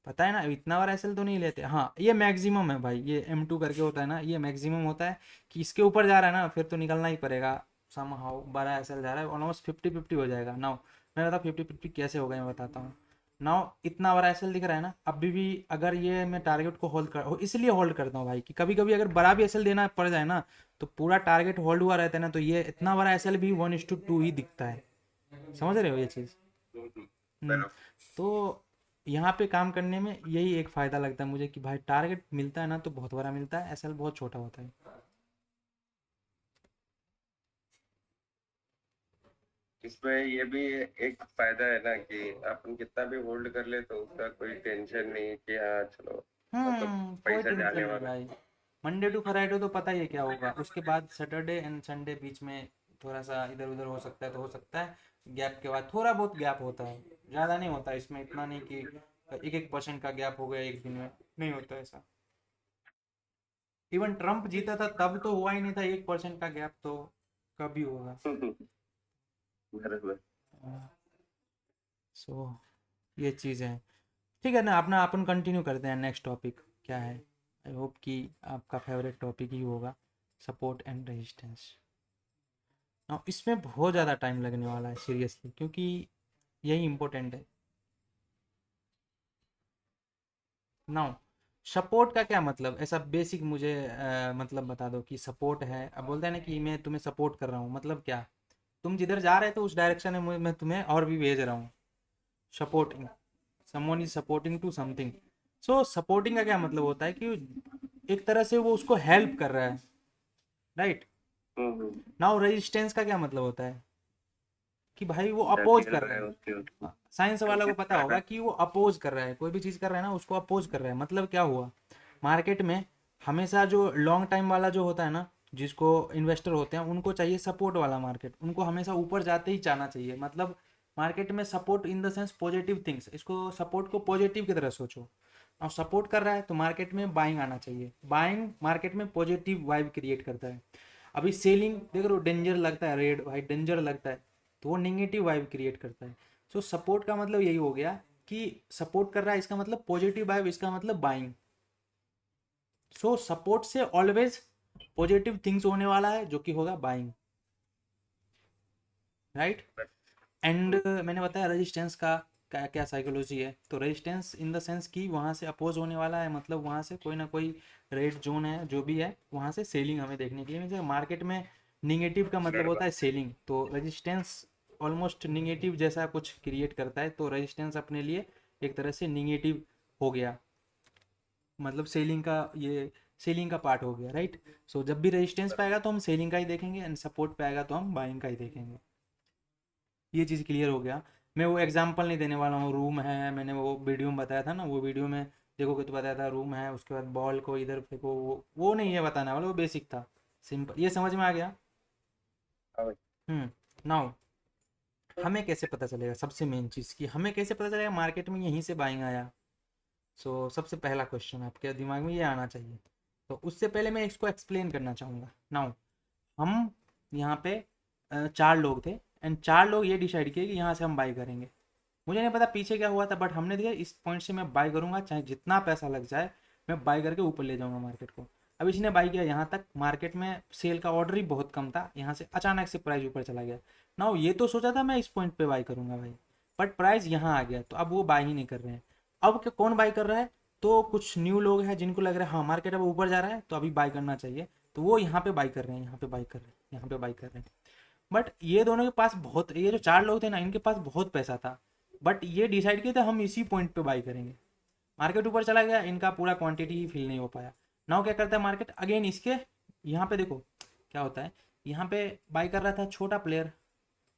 पता है ना इतना बार एसएल तो नहीं लेते। हाँ ये मैक्सिमम है भाई, ये M2 करके होता है ना, ये मैक्सिमम होता है कि इसके ऊपर जा रहा है ना फिर तो निकलना ही पड़ेगा। सम हाउ 12 एसएल जा रहा है, ऑलमोस्ट 50-50 हो जाएगा। नाउ मैं बता 50-50 कैसे होगा मैं बताता हूँ। नाउ इतना बड़ा एसएल दिख रहा है ना, अभी भी अगर ये मैं टारगेट को होल्ड कर इसलिए होल्ड करता हूँ भाई कि कभी कभी अगर बड़ा भी एसएल देना पड़ जाए ना, तो पूरा टारगेट होल्ड हुआ रहता है ना, तो ये इतना बड़ा एसएल भी 1:2 ही दिखता है। समझ रहे हो ये चीज़। हम्म,
बराबर।
तो यहाँ पे काम करने में यही एक फ़ायदा लगता है मुझे कि भाई टारगेट मिलता है ना तो बहुत बड़ा मिलता है, एसएल बहुत छोटा होता है।
इसमें ये भी एक फायदा है ना कि अपन कितना भी होल्ड कर ले तो उसका कोई टेंशन नहीं कि हाँ चलो मतलब
कोई
पैसा
टेंशन
जाने
नहीं
वाला है।
भाई। मंडे टू फ्राइडे तो पता ही है क्या होगा, उसके बाद सैटरडे एंड संडे बीच में थोड़ा सा इधर उधर हो सकता है, तो हो सकता है गैप के बाद थोड़ा बहुत गैप होता है, ज़्यादा नहीं होता इसमें, इतना नहीं कि 1% का गैप हो गया एक दिन में, नहीं होता ऐसा। इवन ट्रम्प जीता था तब तो हुआ ही नहीं था 1% का गैप, तो कभी होगा।
बराबर।
सो ये चीज़ है। ठीक है ना, अपना अपन कंटिन्यू करते हैं, नेक्स्ट टॉपिक क्या है। आई होप कि आपका फेवरेट टॉपिक ही होगा, सपोर्ट एंड रेजिस्टेंस। ना इसमें बहुत ज़्यादा टाइम लगने वाला है सीरियसली, क्योंकि यही इम्पोर्टेंट है। नाउ सपोर्ट का क्या मतलब, ऐसा बेसिक मुझे मतलब बता दो कि सपोर्ट है। अब बोलते हैं ना कि मैं तुम्हें सपोर्ट कर रहा हूँ, मतलब क्या, तुम जिधर जा रहे थे उस डायरेक्शन में मैं तुम्हें और भी भेज रहा हूँ। Supporting, someone is supporting to something. So supporting का क्या मतलब होता है कि एक तरह से वो उसको हेल्प कर रहा है, राइट।
हम्म।
नाउ रेजिस्टेंस का क्या मतलब होता है कि भाई वो अपोज
डटे
कर
हुए
रहा
है
है।
उसके
साइंस वाला को पता होगा कि वो अपोज कर रहा है, कोई भी चीज़ कर रहा है ना उसको अपोज कर रहा है। मतलब क्या हुआ, मार्केट में हमेशा जो लॉन्ग टाइम वाला जो होता है ना, जिसको इन्वेस्टर होते हैं उनको चाहिए सपोर्ट वाला मार्केट, उनको हमेशा ऊपर जाते ही जाना चाहिए। मतलब मार्केट में support in the sense positive things, इसको सपोर्ट को पॉजिटिव की तरह सोचो। और सपोर्ट कर रहा है तो मार्केट में बाइंग आना चाहिए, बाइंग मार्केट में पॉजिटिव वाइब क्रिएट करता है। अभी सेलिंग देख रहे हो, डेंजर लगता है, रेड भाई डेंजर लगता है, तो वो नेगेटिव वाइब क्रिएट करता है। सो सपोर्ट का मतलब यही हो गया कि सपोर्ट कर रहा है, इसका मतलब पॉजिटिव वाइब, इसका मतलब बाइंग। सो सपोर्ट से ऑलवेज पॉजिटिव थिंग्स होने वाला है, जो कि होगा बाइंग, राइट। एंड मैंने बताया रेजिस्टेंस का क्या क्या साइकोलॉजी है। तो रेजिस्टेंस इन द सेंस कि वहाँ से अपोज होने वाला है, मतलब वहाँ से कोई ना कोई रेड जोन है जो भी है, वहाँ से सेलिंग हमें देखने के लिए मिलती है। मार्केट में निगेटिव का मतलब होता है सेलिंग, तो रेजिस्टेंस ऑलमोस्ट निगेटिव जैसा कुछ क्रिएट करता है, तो रेजिस्टेंस अपने लिए एक तरह से निगेटिव हो गया, मतलब सेलिंग का, ये सेलिंग का पार्ट हो गया, राइट। सो जब भी रेजिस्टेंस पे आएगा तो हम सेलिंग का ही देखेंगे, एंड सपोर्ट पे आएगा तो हम बाइंग का ही देखेंगे। ये चीज़ क्लियर हो गया। मैं वो एग्जांपल नहीं देने वाला हूँ, रूम है, मैंने वो वीडियो में बताया था ना, वो वीडियो में देखो तो बताया था रूम है, उसके बाद बॉल को इधर फेंको, वो नहीं है बताने वाला, वो बेसिक था, सिंपल। ये समझ में आ गया।
हाँ।
नाउ हमें कैसे पता चलेगा, सबसे मेन चीज़ कि हमें कैसे पता चलेगा मार्केट में यहीं से बाइंग आया। सो सबसे पहला क्वेश्चन आपके दिमाग में ये आना चाहिए। तो उससे पहले मैं इसको एक्सप्लेन करना चाहूँगा। नाउ हम यहाँ पे 4 लोग थे, एंड 4 लोग ये डिसाइड किए कि यहाँ से हम बाई करेंगे। मुझे नहीं पता पीछे क्या हुआ था, बट हमने दिया इस पॉइंट से मैं बाई करूँगा, चाहे जितना पैसा लग जाए मैं बाई करके ऊपर ले जाऊँगा मार्केट को। अब इसने बाई किया यहाँ तक, मार्केट में सेल का ऑर्डर ही बहुत कम था, यहाँ से अचानक से प्राइस ऊपर चला गया। ना ये तो सोचा था मैं इस पॉइंट पे बाई करूँगा भाई, बट प्राइस यहाँ आ गया, तो अब वो बाई ही नहीं कर रहे हैं। अब क्या कौन बाई कर रहा है, तो कुछ न्यू लोग हैं जिनको लग रहा है हाँ मार्केट अब ऊपर जा रहा है तो अभी बाई करना चाहिए, तो वो यहाँ पे बाई कर रहे हैं, यहाँ पे बाई कर रहे हैं, यहाँ पे बाई कर रहे हैं। बट ये दोनों के पास बहुत, ये जो 4 लोग थे ना इनके पास बहुत पैसा था, बट ये डिसाइड किए थे हम इसी पॉइंट पे बाई करेंगे। मार्केट ऊपर चला गया, इनका पूरा क्वांटिटी ही फिल नहीं हो पाया। नाउ क्या करता है मार्केट अगेन इसके, यहाँ पे देखो क्या होता है, यहाँ पे बाई कर रहा था छोटा प्लेयर,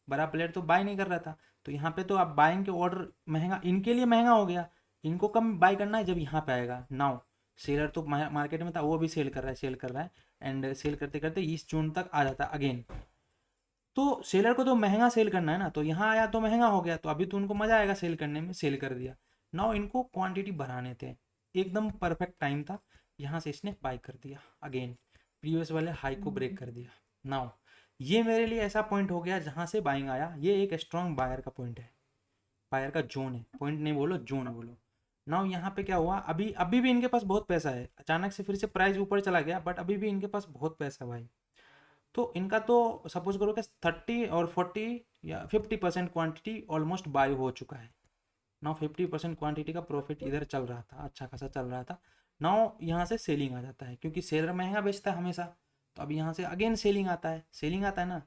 बड़ा प्लेयर तो बाई नहीं कर रहा था। तो यहाँ पे तो अब बाइंग के ऑर्डर महंगा, इनके लिए महंगा हो गया, इनको कम बाई करना है जब यहाँ पे आएगा। नाउ सेलर तो मार्केट में था, वो भी सेल कर रहा है, सेल कर रहा है, एंड सेल करते करते इस जून तक आ जाता है अगेन। तो सेलर को तो महंगा सेल करना है ना, तो यहाँ आया तो महंगा हो गया, तो अभी तो उनको मजा आएगा सेल करने में, सेल कर दिया। नाउ इनको क्वांटिटी बढ़ाने थे, एकदम परफेक्ट टाइम था, यहाँ से इसने बाई कर दिया अगेन, प्रीवियस वाले हाई को ब्रेक कर दिया। नाउ ये मेरे लिए ऐसा पॉइंट हो गया जहाँ से बाइंग आया, ये एक स्ट्रॉन्ग बायर का पॉइंट है, बायर का जोन है, पॉइंट नहीं बोलो जोन बोलो। नाउ यहाँ पे क्या हुआ, अभी अभी भी इनके पास बहुत पैसा है, अचानक से फिर से प्राइस ऊपर चला गया, बट अभी भी इनके पास बहुत पैसा है भाई। तो इनका तो सपोज करो कि 30 और 40 या 50% क्वांटिटी ऑलमोस्ट बाय हो चुका है। नाउ 50% क्वांटिटी का प्रॉफिट इधर चल रहा था, अच्छा खासा चल रहा था। नाउ यहाँ से सेलिंग आ जाता है, क्योंकि सेलर महंगा बेचता है हमेशा, तो अब यहाँ से अगेन सेलिंग आता है, सेलिंग आता है ना,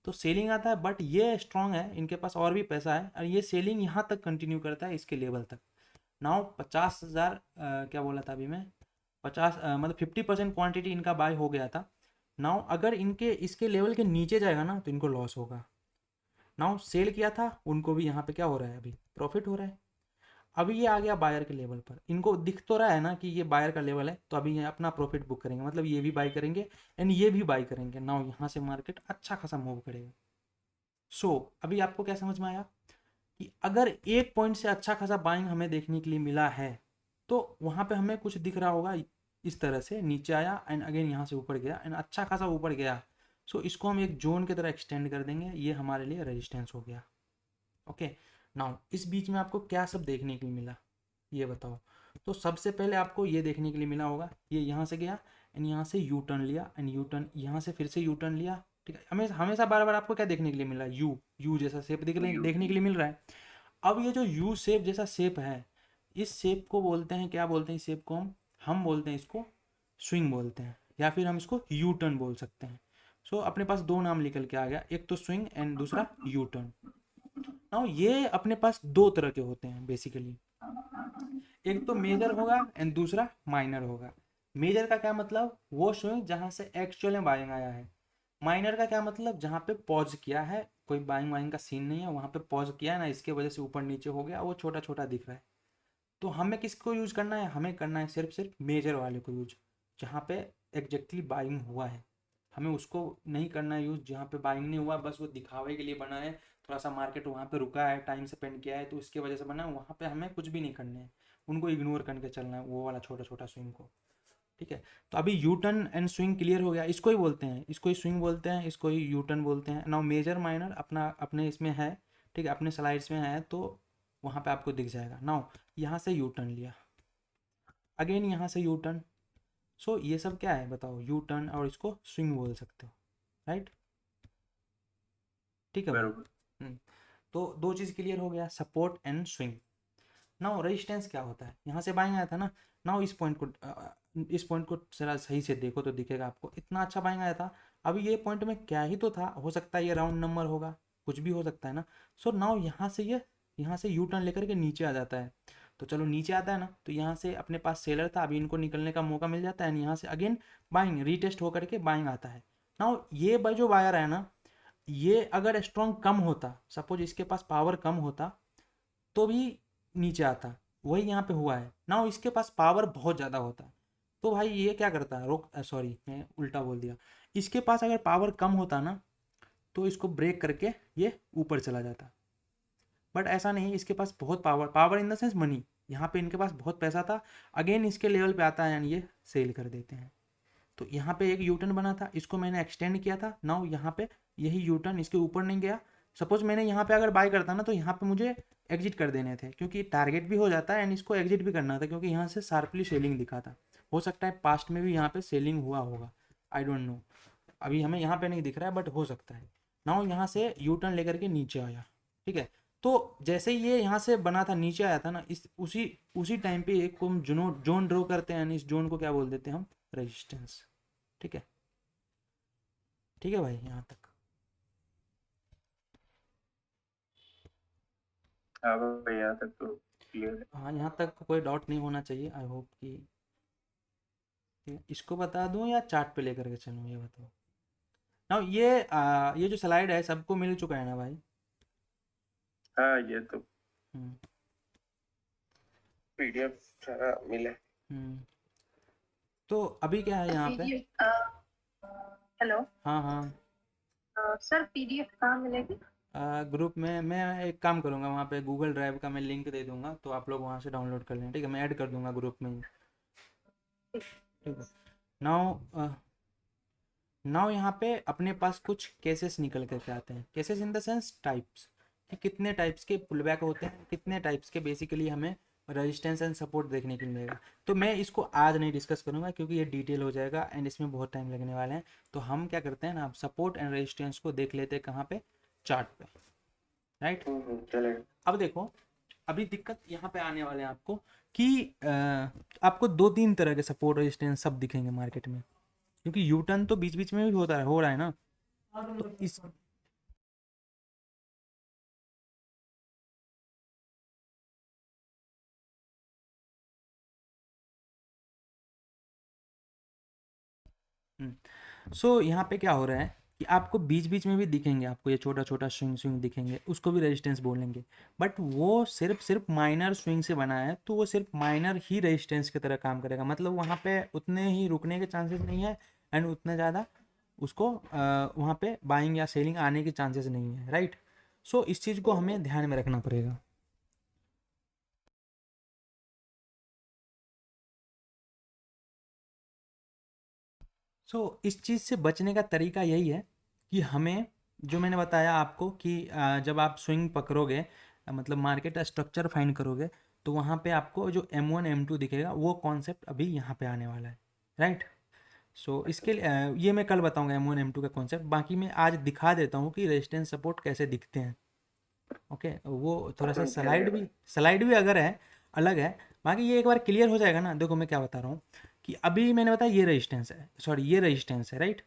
तो सेलिंग आता है, बट ये स्ट्रांग है, इनके पास और भी पैसा है, और ये सेलिंग यहाँ तक कंटिन्यू करता है इसके लेवल तक। नाउ 50,000 क्या बोला था अभी मैं, 50 मतलब 50% क्वांटिटी इनका बाय हो गया था। नाउ अगर इनके इसके लेवल के नीचे जाएगा ना तो इनको लॉस होगा। नाउ सेल किया था उनको भी यहाँ पे क्या हो रहा है, अभी प्रॉफिट हो रहा है। अभी ये आ गया बायर के लेवल पर, इनको दिख तो रहा है ना कि ये बायर का लेवल है, तो अभी ये अपना प्रॉफिट बुक करेंगे, मतलब ये भी बाई करेंगे एंड ये भी बाई करेंगे। नाउ यहाँ से मार्केट अच्छा खासा मूव करेगा। सो अभी आपको क्या समझ में आया कि अगर एक पॉइंट से अच्छा खासा बाइंग हमें देखने के लिए मिला है तो वहाँ पे हमें कुछ दिख रहा होगा, इस तरह से नीचे आया एंड अगेन यहाँ से ऊपर गया एंड अच्छा खासा ऊपर गया। सो इसको हम एक जोन की तरह एक्सटेंड कर देंगे, ये हमारे लिए रेजिस्टेंस हो गया। ओके, नाउ इस बीच में आपको क्या सब देखने के लिए मिला ये बताओ। तो सबसे पहले आपको ये देखने के लिए मिला होगा, ये यहाँ से गया एंड यहाँ से यू टर्न लिया एंड यू टर्न यहाँ से फिर से यू टर्न लिया। ठीक है, हमेशा हमेशा बार बार आपको क्या देखने के लिए मिला, यू यू जैसा शेप देखने के लिए मिल रहा है। अब ये जो यू शेप जैसा शेप है, इस शेप को बोलते हैं, क्या बोलते हैं इस शेप को, हम बोलते हैं इसको स्विंग बोलते हैं, या फिर हम इसको यू टर्न बोल सकते हैं। सो अपने पास दो नाम निकल के आ गया, एक तो स्विंग एंड दूसरा यू टर्न। नाउ ये अपने पास दो तरह के होते हैं बेसिकली, एक तो मेजर होगा एंड दूसरा माइनर होगा। मेजर का क्या मतलब, वो स्विंग जहां से एक्चुअल में बाइंग आया है। माइनर का क्या मतलब, जहां पे पॉज किया है, कोई बाइंग वाइंग का सीन नहीं है, वहां पे पॉज किया है ना, इसके वजह से ऊपर नीचे हो गया, वो छोटा छोटा दिख रहा है। तो हमें किसको यूज करना है, हमें करना है सिर्फ सिर्फ मेजर वाले को यूज, जहाँ पे एग्जैक्टली बाइंग हुआ है। हमें उसको नहीं करना है यूज जहाँ पे बाइंग नहीं हुआ, बस वो दिखावे के लिए बना है, थोड़ा सा मार्केट वहाँ पे रुका है, टाइम स्पेंड किया है तो उसकी वजह से बना है, वहाँ पे हमें कुछ भी नहीं करना है, उनको इग्नोर करके चलना है, वो वाला छोटा छोटा स्विंग को। ठीक है, तो अभी U turn and swing clear हो गया, इसको ही बोलते हैं, इसको ही स्विंग बोलते हैं, इसको ही यू टर्न बोलते हैं। नाउ मेजर माइनर अपना अपने इसमें है, ठीक है, अपने स्लाइड्स में है, तो वहाँ पे आपको दिख जाएगा। नाउ यहाँ से यू टर्न लिया, अगेन यहाँ से यू टर्न। सो ये सब क्या है बताओ, यू टर्न, और इसको स्विंग बोल सकते हो, राइट। ठीक है भाई।
बरोबर।
तो दो चीज़ क्लियर हो गया, support and swing. Now resistance क्या होता है, यहाँ से बाइंग आया था ना। नाउ इस पॉइंट को जरा सही से देखो तो दिखेगा आपको, इतना अच्छा बाइंग आया था। अभी ये पॉइंट में क्या ही तो था, हो सकता है ये राउंड नंबर होगा, कुछ भी हो सकता है ना। सो नाउ यहाँ से यू टर्न लेकर के नीचे आ जाता है। तो चलो नीचे आता है ना, तो यहाँ से अपने पास सेलर था, अभी इनको निकलने का मौका मिल जाता है, यहाँ से अगेन बाइंग रीटेस्ट होकर के बाइंग आता है। नाउ ये जो बायर है ना, ये अगर स्ट्रॉन्ग कम होता, सपोज इसके पास पावर कम होता, तो भी नीचे आता, वही यहाँ पे हुआ है ना, इसके पास पावर बहुत ज़्यादा होता है, तो भाई ये क्या करता है, रोक, सॉरी मैं उल्टा बोल दिया, इसके पास अगर पावर कम होता ना तो इसको ब्रेक करके ये ऊपर चला जाता। बट ऐसा नहीं, इसके पास बहुत power in the sense money, यहाँ पे इनके पास बहुत पैसा था, अगेन इसके लेवल पे आता है यानी ये सेल कर देते हैं। तो यहाँ पे एक यूटर्न बना था, इसको मैंने एक्सटेंड किया था, नाउ यहाँ पे यही यूटर्न इसके ऊपर नहीं गया। सपोज मैंने यहाँ पे अगर बाय करता ना, तो यहाँ पे मुझे एग्जिट कर देने थे, क्योंकि टारगेट भी हो जाता है एंड इसको एग्जिट भी करना था, क्योंकि यहाँ से शार्पली सेलिंग दिखा था। हो सकता है पास्ट में भी यहाँ पे सेलिंग हुआ होगा, आई डोंट नो, अभी हमें यहाँ पे नहीं दिख रहा है, बट हो सकता है। नाउ यहाँ से यू टर्न लेकर के नीचे आया, ठीक है। तो जैसे ही ये यहाँ से बना था, नीचे आया था ना, इस उसी उसी टाइम पे एक को हम जोन ड्रॉ करते हैं, यानी इस जोन को क्या बोल देते हैं हम, रेजिस्टेंस। ठीक है, ठीक है भाई, यहाँ तक।
हाँ भाई, यहाँ तक तो क्लियर है।
हाँ, यहाँ तक कोई डाउट नहीं होना चाहिए, आई होप कि ठीक है। इसको बता दूँ या चार्ट पे लेकर के चलूँ, ये बताओ ना। ये जो स्लाइड है सबको मिल चुका है ना भाई।
हाँ, ये तो
हम्म
पीडीएफ सारा मिला है।
हम्म। तो अभी क्या है यहाँ पे,
पीडीएफ हेलो
हाँ हाँ,
सर पीडीएफ कहाँ मिलेगी?
ग्रुप में मैं एक काम करूँगा, वहाँ पे गूगल ड्राइव का मैं लिंक दे दूँगा, तो आप लोग वहाँ से डाउनलोड कर लें, ठीक है, मैं ऐड कर दूँगा ग्रुप में ही। ठीक है, नाउ नाउ यहाँ पे अपने पास कुछ केसेस निकल करके आते हैं, cases in the sense types, कि कितने टाइप्स के पुल बैक होते हैं, कितने टाइप्स के बेसिकली हमें रेजिस्टेंस एंड सपोर्ट देखने को मिलेगा। तो मैं इसको आज नहीं डिस्कस करूँगा, क्योंकि ये डिटेल हो जाएगा एंड इसमें बहुत टाइम लगने वाले हैं। तो हम क्या करते हैं ना, सपोर्ट एंड रेजिस्टेंस को देख लेते हैं कहाँ पे, चार्ट पे, राइट।
चलेगा।
अब देखो, अभी दिक्कत यहाँ पे आने वाले हैं आपको, कि आपको दो तीन तरह के सपोर्ट रेजिस्टेंस सब दिखेंगे मार्केट में, क्योंकि यू टर्न तो बीच बीच में भी हो रहा है ना। तो इस सो यहाँ पे क्या हो रहा है कि आपको बीच बीच में भी दिखेंगे, आपको ये छोटा छोटा स्विंग स्विंग दिखेंगे, उसको भी रेजिस्टेंस बोलेंगे। बट वो सिर्फ माइनर स्विंग से बना है, तो वो सिर्फ माइनर ही रेजिस्टेंस की तरह काम करेगा। मतलब वहाँ पे उतने ही रुकने के चांसेस नहीं है एंड उतने ज़्यादा उसको वहाँ पे बाइंग या सेलिंग आने के चांसेस नहीं है, राइट। सो इस चीज़ को हमें ध्यान में रखना पड़ेगा। इस चीज़ से बचने का तरीका यही है कि हमें, जो मैंने बताया आपको कि जब आप स्विंग पकड़ोगे, मतलब मार्केट स्ट्रक्चर फाइंड करोगे, तो वहाँ पे आपको जो M1 M2 दिखेगा, वो कॉन्सेप्ट अभी यहाँ पे आने वाला है, राइट। इसके लिए ये मैं कल बताऊंगा M1 M2 का कॉन्सेप्ट। बाकी मैं आज दिखा देता हूँ कि रेजिस्टेंस सपोर्ट कैसे दिखते हैं। ओके, वो थोड़ा सा स्लाइड भी अगर है, अलग है। बाकी ये एक बार क्लियर हो जाएगा ना। देखो मैं क्या बता रहा हूँ कि अभी मैंने बताया ये रेजिस्टेंस है, सॉरी ये रेजिस्टेंस है, राइट,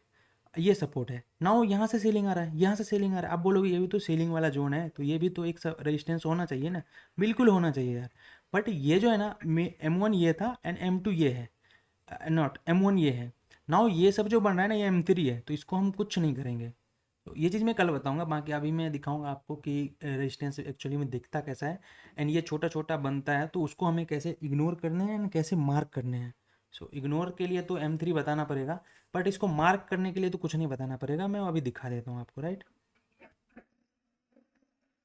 ये सपोर्ट है। नाउ यहाँ से सेलिंग आ रहा है, यहाँ से सेलिंग आ रहा है। आप बोलोगे ये भी तो सेलिंग वाला जोन है, तो ये भी तो एक रेजिस्टेंस होना चाहिए ना। बिल्कुल होना चाहिए यार। बट ये जो है ना, M1 ये था एंड M2 ये है, नॉट M1 ये है। नाउ ये सब जो बन रहा है ना, ये M3 है, तो इसको हम कुछ नहीं करेंगे। तो ये चीज़ मैं कल बताऊंगा। बाकी अभी मैं दिखाऊंगा आपको कि रेजिस्टेंस एक्चुअली में दिखता कैसा है एंड ये छोटा छोटा बनता है, तो उसको हमें कैसे इग्नोर करने हैं एंड कैसे मार्क करने हैं। इग्नोर के लिए तो M3 बताना पड़ेगा, बट इसको मार्क करने के लिए तो कुछ नहीं बताना पड़ेगा। मैं अभी दिखा देता हूँ आपको, राइट।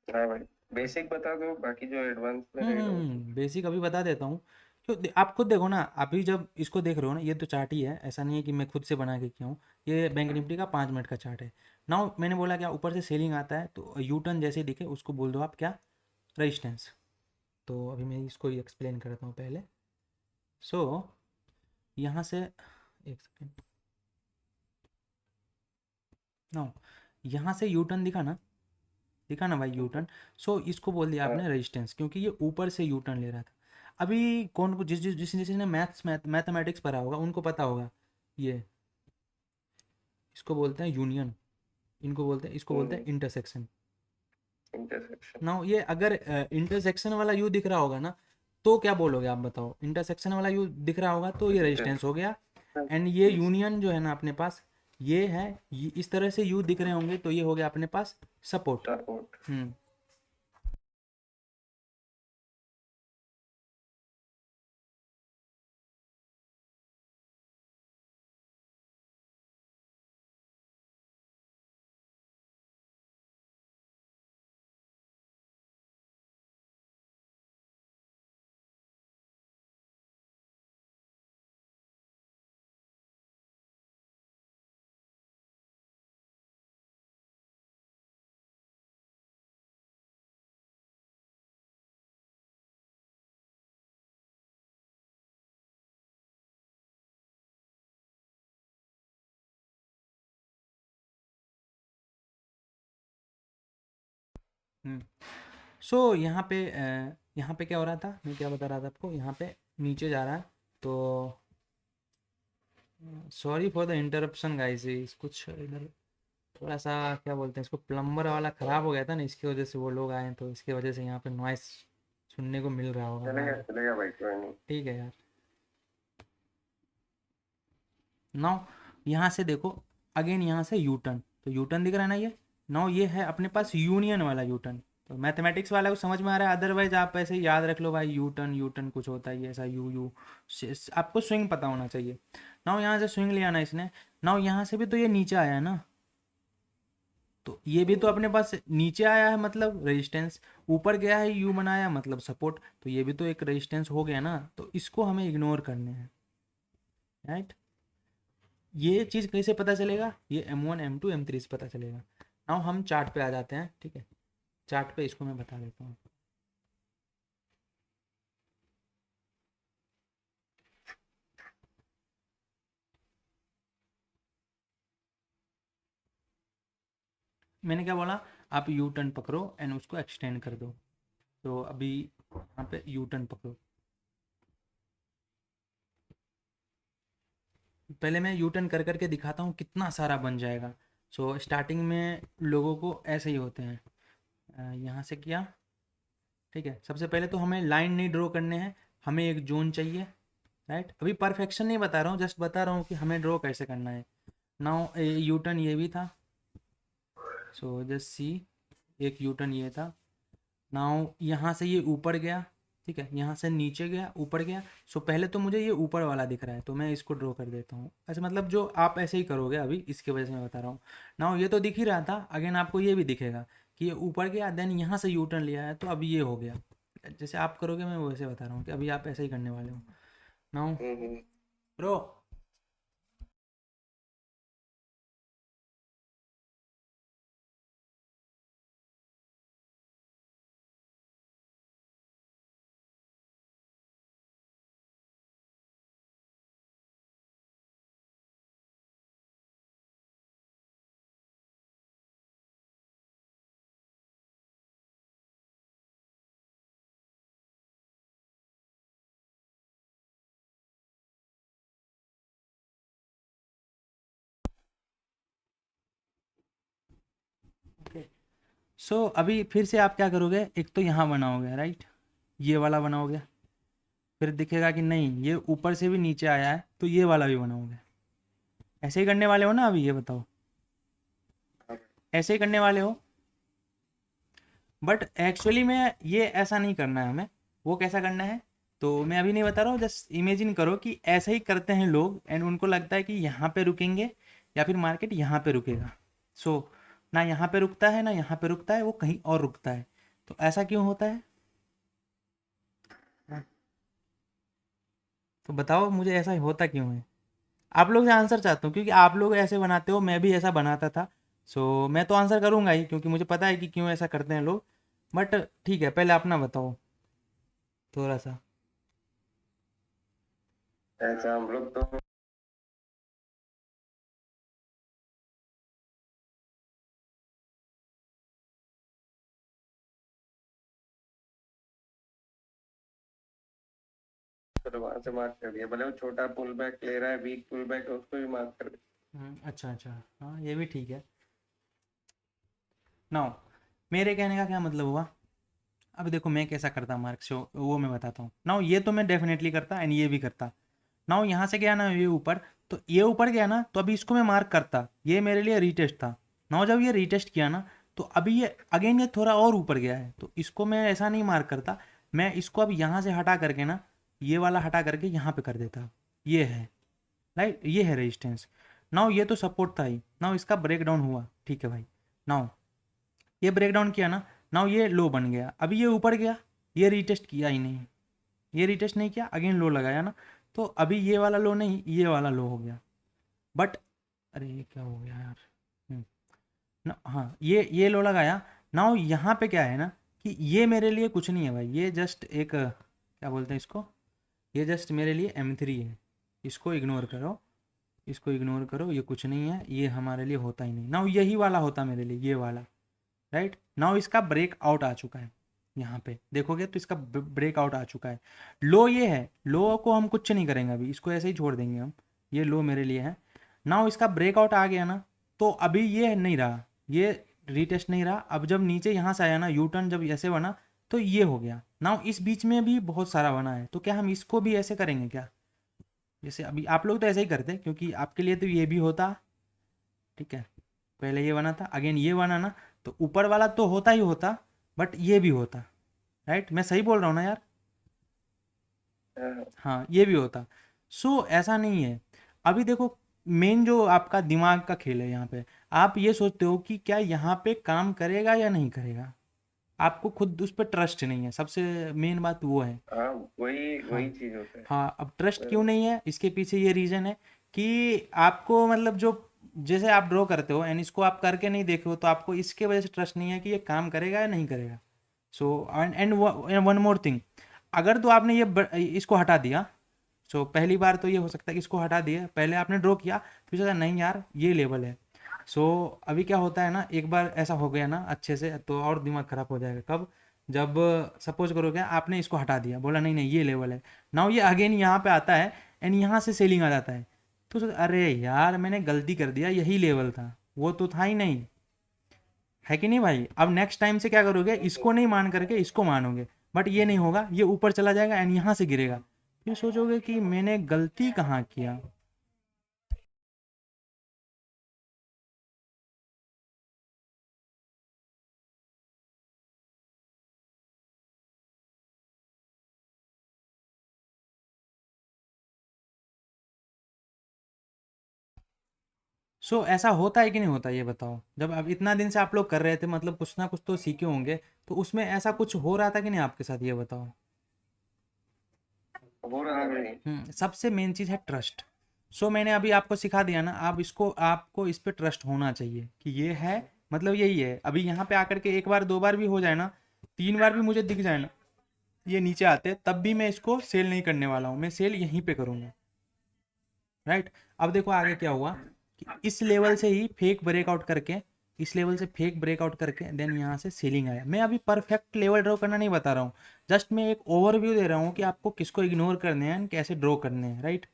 हाँ भाई, बेसिक बता दो, बाकी जो एडवांस में रेड हो।
बेसिक अभी बता देता हूँ। आप खुद देखो ना, अभी जब इसको देख रहे हो ना, ये तो चार्ट ही है, ऐसा नहीं है कि मैं खुद से बना के किया हूँ। ये बैंक निफ्टी का 5 मिनट का चार्ट है। नाउ मैंने बोला क्या, ऊपर से सेलिंग आता है, तो यू टर्न जैसे दिखे उसको बोल दो आप क्या, रेजिस्टेंस। तो अभी मैं इसको एक्सप्लेन करता हूँ पहले। यहाँ से एक सेकेंड, नाउ यहाँ से यू टर्न दिखा ना भाई, यू टर्न। इसको बोल दिया आपने रेजिस्टेंस, क्योंकि ये ऊपर से यू टर्न ले रहा था। अभी कौन को जिसने मैथमेटिक्स पढ़ा होगा उनको पता होगा, ये इसको बोलते हैं यूनियन, इसको बोलते हैं इंटरसेक्शन।
इंटरसेक्शन।
नाउ ये अगर इंटरसेक्शन वाला यू दिख रहा होगा ना, तो क्या बोलोगे आप बताओ। इंटरसेक्शन वाला यू दिख रहा होगा तो ये रेजिस्टेंस हो गया। एंड ये यूनियन जो है ना अपने पास, ये है, ये इस तरह से यू दिख रहे होंगे, तो ये हो गया अपने पास सपोर्ट। हम्म हम्म यहाँ पे क्या हो रहा था, मैं क्या बता रहा था आपको, यहाँ पे नीचे जा रहा है। तो sorry for the interruption guys, कुछ इधर थोड़ा सा क्या बोलते हैं इसको, प्लम्बर वाला ख़राब हो गया था ना, इसकी वजह से वो लोग आए, तो इसकी वजह से यहाँ पे नॉइस सुनने को मिल रहा होगा बाहर।
चलेगा भाई, कोई नहीं।
ठीक है यार। नाउ यहाँ से देखो, अगेन यहाँ से यू टर्न, तो यू टर्न दिख रहा है ना ये। नाउ ये है अपने पास यूनियन वाला यू टर्न। तो मैथमेटिक्स वाला को समझ में आ रहा है, अदरवाइज आप ऐसे ही याद रख लो भाई, यू टर्न कुछ होता है ऐसा, आपको स्विंग पता होना चाहिए। नाउ यहाँ से स्विंग ले आना इसने। नाउ यहाँ से भी तो ये नीचे आया है ना, तो ये भी तो अपने पास नीचे आया है, मतलब रेजिस्टेंस। ऊपर गया है, यू बनाया मतलब सपोर्ट, तो ये भी तो एक रेजिस्टेंस हो गया ना। तो इसको हमें इग्नोर करने हैं, राइट। ये चीज़ कैसे पता चलेगा, ये M1 M2 M3 से पता चलेगा। नाउ हम चार्ट पे आ जाते हैं, ठीक है। चार्ट पे इसको मैं बता देता हूँ। मैंने क्या बोला, आप यू टर्न पकड़ो एंड उसको एक्सटेंड कर दो। तो अभी यहाँ पे यू टर्न पकड़ो, पहले मैं यू टर्न कर करके दिखाता हूँ कितना सारा बन जाएगा। स्टार्टिंग में लोगों को ऐसे ही होते हैं। यहाँ से किया, ठीक है। सबसे पहले तो हमें लाइन नहीं ड्रॉ करने हैं, हमें एक जोन चाहिए, राइट। अभी परफेक्शन नहीं बता रहा हूँ, जस्ट बता रहा हूँ कि हमें ड्रॉ कैसे करना है। नाउ यू टर्न ये भी था, सो जस्ट सी, एक यू टर्न ये था। नाउ यहाँ से ये ऊपर गया, ठीक है, यहाँ से नीचे गया, ऊपर गया। सो पहले तो मुझे ये ऊपर वाला दिख रहा है, तो मैं इसको ड्रॉ कर देता हूँ ऐसे, मतलब जो आप ऐसे ही करोगे अभी, इसकी वजह से मैं बता रहा हूँ। नाउ ये तो दिख ही रहा था, अगेन आपको ये भी दिखेगा कि ये ऊपर गया, देन यहाँ से यू टर्न लिया है, तो अब ये हो गया। जैसे आप करोगे मैं वैसे बता रहा हूँ कि अभी आप ऐसे ही करने वाले हो। Now bro, okay. सो अभी फिर से आप क्या करोगे, एक तो यहाँ बनाओगे, राइट, ये वाला बनाओगे, फिर दिखेगा कि नहीं ये ऊपर से भी नीचे आया है, तो ये वाला भी बनाओगे। ऐसे ही करने वाले हो ना अभी, ये बताओ, ऐसे ही करने वाले हो। बट एक्चुअली में ये ऐसा नहीं करना है हमें, वो कैसा करना है तो मैं अभी नहीं बता रहा हूँ, जस्ट इमेजिन करो कि ऐसा ही करते हैं लोग, एंड उनको लगता है कि यहाँ पे रुकेंगे या फिर मार्केट यहाँ पे रुकेगा। सो ना यहाँ पे रुकता है ना यहाँ पे रुकता है, वो कहीं और रुकता है। तो ऐसा क्यों होता है? हाँ, तो बताओ मुझे ऐसा होता क्यों है? आप लोग से आंसर चाहता हूँ, क्योंकि आप लोग ऐसे बनाते हो, मैं भी ऐसा बनाता था। सो मैं तो आंसर करूंगा ही, क्योंकि मुझे पता है कि क्यों ऐसा करते हैं लोग। बट ठीक है, पहले अपना बताओ थोड़ा सा।
ऐसा हम लोग तो फिर वहां से मार्क कर दिया, भले वो छोटा पुल बैक ले रहा है, वीक पुल बैक है, उसको भी मार्क कर दिया।
अच्छा अच्छा, हाँ ये भी ठीक है। नाउ मेरे कहने का क्या मतलब हुआ, अब देखो मैं कैसा करता मार्क शो, वो मैं बताता हूँ। नाउ ये तो मैं डेफिनेटली करता एंड ये भी करता। नाउ यहाँ से गया ना ये ऊपर, तो ये ऊपर गया ना, तो अभी इसको मैं मार्क करता, ये मेरे लिए रीटेस्ट था। नाउ जब ये रीटेस्ट किया ना, तो अभी ये अगेन ये थोड़ा और ऊपर गया है, तो इसको मैं ऐसा नहीं मार्क करता, मैं इसको अब यहाँ से हटा करके ना, ये वाला हटा करके यहाँ पे कर देता। ये है राइट, ये है रेजिस्टेंस। नाउ ये तो सपोर्ट था ही, नाउ इसका ब्रेक डाउन हुआ, ठीक है भाई। नाउ ये ब्रेक डाउन किया ना, नाउ ये लो बन गया, अभी ये ऊपर गया, ये रीटेस्ट किया ही नहीं, ये रीटेस्ट नहीं किया, अगेन लो लगाया ना, तो अभी ये वाला लो नहीं, ये वाला लो हो गया। बट अरे ये क्या हो गया यार, ना हाँ ये लो लगाया। नाउ यहाँ पे क्या है ना, कि ये मेरे लिए कुछ नहीं है भाई, ये जस्ट एक क्या बोलते हैं इसको, ये जस्ट मेरे लिए M3 है, इसको इग्नोर करो, इसको इग्नोर करो, ये कुछ नहीं है, ये हमारे लिए होता ही नहीं। नाउ यही वाला होता मेरे लिए, ये वाला, राइट। नाउ इसका ब्रेक आउट आ चुका है, यहाँ पे देखोगे तो इसका ब्रेक आउट आ चुका है। लो ये है, लो को हम कुछ नहीं करेंगे अभी, इसको ऐसे ही छोड़ देंगे हम, ये लो मेरे लिए है। नाउ इसका ब्रेकआउट आ गया ना, तो अभी ये नहीं रहा, ये रीटेस्ट नहीं रहा। अब जब नीचे यहाँ से आया ना, यू टर्न जब ऐसे बना, तो ये हो गया। नाउ इस बीच में भी बहुत सारा बना है, तो क्या हम इसको भी ऐसे करेंगे क्या? जैसे अभी आप लोग तो ऐसे ही करते, क्योंकि आपके लिए तो ये भी होता, ठीक है, पहले ये बना था, अगेन ये बना ना, तो ऊपर वाला तो होता ही होता, बट ये भी होता, राइट। मैं सही बोल रहा हूँ ना यार?
हाँ,
हाँ ये भी होता। सो ऐसा नहीं है। अभी देखो, मेन जो आपका दिमाग का खेल है यहाँ पे, आप ये सोचते हो कि क्या यहाँ पे काम करेगा या नहीं करेगा, आपको खुद उस पर ट्रस्ट नहीं है, सबसे मेन बात वो है।
हाँ, वही
हाँ
वही चीज होता है।
हाँ, अब ट्रस्ट क्यों नहीं है, इसके पीछे ये रीज़न है कि आपको मतलब जो, जैसे आप ड्रॉ करते हो एंड इसको आप करके नहीं देखे हो, तो आपको इसके वजह से ट्रस्ट नहीं है कि ये काम करेगा या नहीं करेगा। So and one more thing, अगर तो आपने इसको हटा दिया, सो पहली बार तो ये हो सकता है कि इसको हटा दिया, पहले आपने ड्रॉ किया, फिर सोचा नहीं यार ये लेवल है। सो अभी क्या होता है ना, एक बार ऐसा हो गया ना अच्छे से, तो और दिमाग खराब हो जाएगा कब, जब सपोज करोगे आपने इसको हटा दिया, बोला नहीं नहीं ये लेवल है, नाउ ये अगेन यहाँ पे आता है एंड यहाँ से सेलिंग आ जाता है, तो अरे यार मैंने गलती कर दिया, यही लेवल था, वो तो था ही नहीं, है कि नहीं भाई? अब नेक्स्ट टाइम से क्या करोगे, इसको नहीं मान करके इसको मानोगे, बट ये नहीं होगा, ये ऊपर चला जाएगा एंड यहाँ से गिरेगा, फिर सोचोगे कि मैंने गलती कहाँ किया। सो ऐसा होता है कि नहीं होता, ये बताओ। जब अब इतना दिन से आप लोग कर रहे थे, मतलब कुछ ना कुछ तो सीखे होंगे, तो उसमें ऐसा कुछ हो रहा था कि नहीं आपके साथ, ये बताओ।
हो रहा है भाई।
सबसे मेन चीज़ है ट्रस्ट। सो मैंने अभी आपको सिखा दिया ना, आप इसको, आपको इस पे ट्रस्ट होना चाहिए कि ये है, मतलब यही है। अभी यहाँ पे आकर के एक बार दो बार भी हो जाए ना, तीन बार भी मुझे दिख जाए ना ये नीचे आते, तब भी मैं इसको सेल नहीं करने वाला हूँ, मैं सेल यहीं पे करूँगा, राइट। अब देखो आगे क्या हुआ कि इस लेवल से ही फेक ब्रेकआउट करके, इस लेवल से फेक ब्रेकआउट करके देन यहाँ से सेलिंग आया। मैं अभी परफेक्ट लेवल ड्रॉ करना नहीं बता रहा हूँ, जस्ट मैं एक ओवरव्यू दे रहा हूँ कि आपको किसको इग्नोर करने हैं, कैसे ड्रॉ करने हैं, राइट।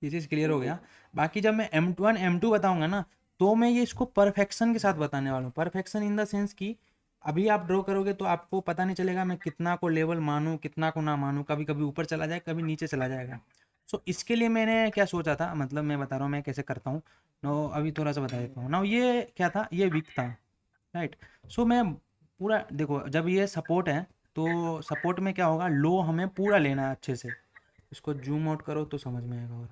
ये चीज़ क्लियर हो गया। बाकी जब मैं M1 M2 बताऊंगा ना, तो मैं ये इसको परफेक्शन के साथ बताने वाला हूँ। परफेक्शन इन द सेंस कि अभी आप ड्रॉ करोगे तो आपको पता नहीं चलेगा मैं कितना को लेवल मानूँ कितना को ना मानूँ, कभी कभी ऊपर चला जाए कभी नीचे चला जाएगा। सो इसके लिए मैंने क्या सोचा था, मतलब मैं बता रहा हूँ मैं कैसे करता हूँ। नो अभी थोड़ा सा बता देता हूँ ना। ये क्या था, ये वीक था, राइट। सो मैं पूरा देखो, जब ये सपोर्ट है तो सपोर्ट में क्या होगा, लो हमें पूरा लेना है अच्छे से। इसको जूम आउट करो तो समझ में आएगा। और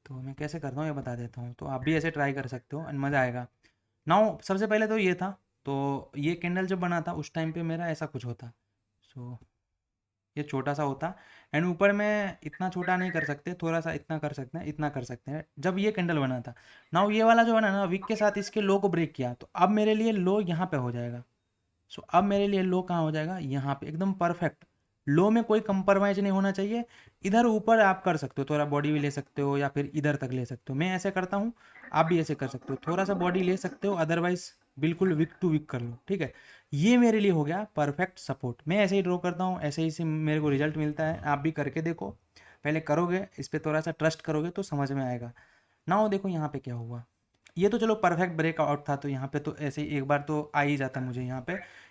तो मैं कैसे करता हूँ ये बता देता हूँ, तो आप भी ऐसे ट्राई कर सकते हो एंड मज़ा आएगा। नाउ सबसे पहले तो ये था, तो ये कैंडल जब बना था उस टाइम पे मेरा ऐसा कुछ होता। सो ये छोटा सा होता, एंड ऊपर में इतना छोटा नहीं कर सकते, थोड़ा सा इतना कर सकते हैं, इतना कर सकते हैं। जब ये कैंडल बना था, नाउ ये वाला जो बना ना विक के साथ इसके लो को ब्रेक किया, तो अब मेरे लिए लो यहाँ पे हो जाएगा। सो अब मेरे लिए लो कहाँ हो जाएगा, यहाँ पे एकदम परफेक्ट। लो में कोई कंप्रोमाइज नहीं होना चाहिए। इधर ऊपर आप कर सकते हो, थोड़ा बॉडी भी ले सकते हो या फिर इधर तक ले सकते हो, मैं ऐसे करता हूँ। आप भी ऐसे कर सकते हो, थोड़ा सा बॉडी ले सकते हो, अदरवाइज बिल्कुल विक टू विक कर लो, ठीक है। ये मेरे लिए हो गया परफेक्ट सपोर्ट। मैं ऐसे ही ड्रॉ करता हूँ, ऐसे ही से मेरे को रिजल्ट मिलता है। आप भी करके देखो, पहले करोगे इस पर थोड़ा सा ट्रस्ट करोगे तो समझ में आएगा। ना देखो यहाँ पे क्या हुआ, ये तो चलो परफेक्ट ब्रेकआउट था, तो यहाँ पे तो ऐसे ही एक बार तो आ ही जाता मुझे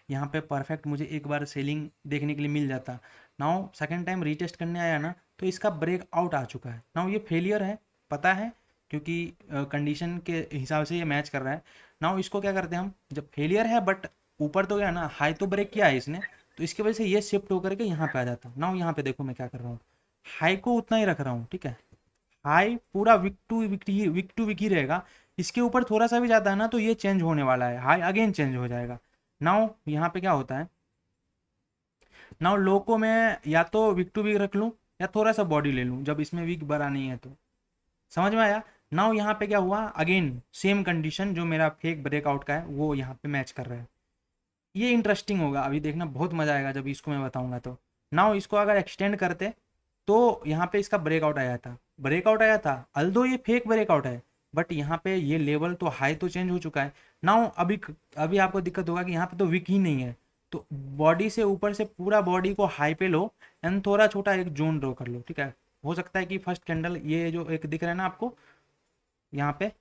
यहाँ पे परफेक्ट मुझे एक बार सेलिंग देखने के लिए मिल जाता। नाउ सेकंड टाइम रीटेस्ट करने आया ना, तो इसका ब्रेकआउट आ चुका है। नाउ ये फेलियर है, पता है, क्योंकि कंडीशन के हिसाब से ये मैच कर रहा है। नाउ इसको क्या करते हैं हम, जब फेलियर है बट ऊपर तो गया ना, हाई तो ब्रेक किया है इसने, तो इसकी वजह से ये शिफ्ट होकर के यहाँ पे आ जाता। नाउ यहाँ पे देखो मैं क्या कर रहा हूँ, हाई को उतना ही रख रहा हूँ, ठीक है। हाई पूरा विक टू विक ही रहेगा। इसके ऊपर थोड़ा सा भी जाता है ना तो ये चेंज होने वाला है, हाई अगेन चेंज हो जाएगा। नाउ यहाँ पे क्या होता है, नाउ लो को मैं या तो विक टू विक रख लूँ या थोड़ा सा बॉडी ले लूँ, जब इसमें विक बड़ा नहीं है तो। समझ में आया। नाउ यहाँ पे क्या हुआ, अगेन सेम कंडीशन जो मेरा फेक ब्रेकआउट का है वो यहाँ पे मैच कर रहा है। ये इंटरेस्टिंग होगा, अभी देखना बहुत मजा आएगा जब इसको मैं बताऊंगा। तो नाउ इसको अगर एक्सटेंड करते तो यहाँ पे इसका ब्रेकआउट आया था अल्दो ये फेक ब्रेकआउट है, बट यहाँ पे ये लेवल तो हाई तो चेंज हो चुका है। नाउ अभी अभी आपको दिक्कत होगा कि यहाँ पे तो वीक ही नहीं है, तो बॉडी से ऊपर से पूरा बॉडी को हाई पे लो एंड थोड़ा छोटा एक जोन ड्रॉ कर लो, ठीक है। हो सकता है कि फर्स्ट कैंडल ये जो एक दिख रहा है ना आपको यहाँ पे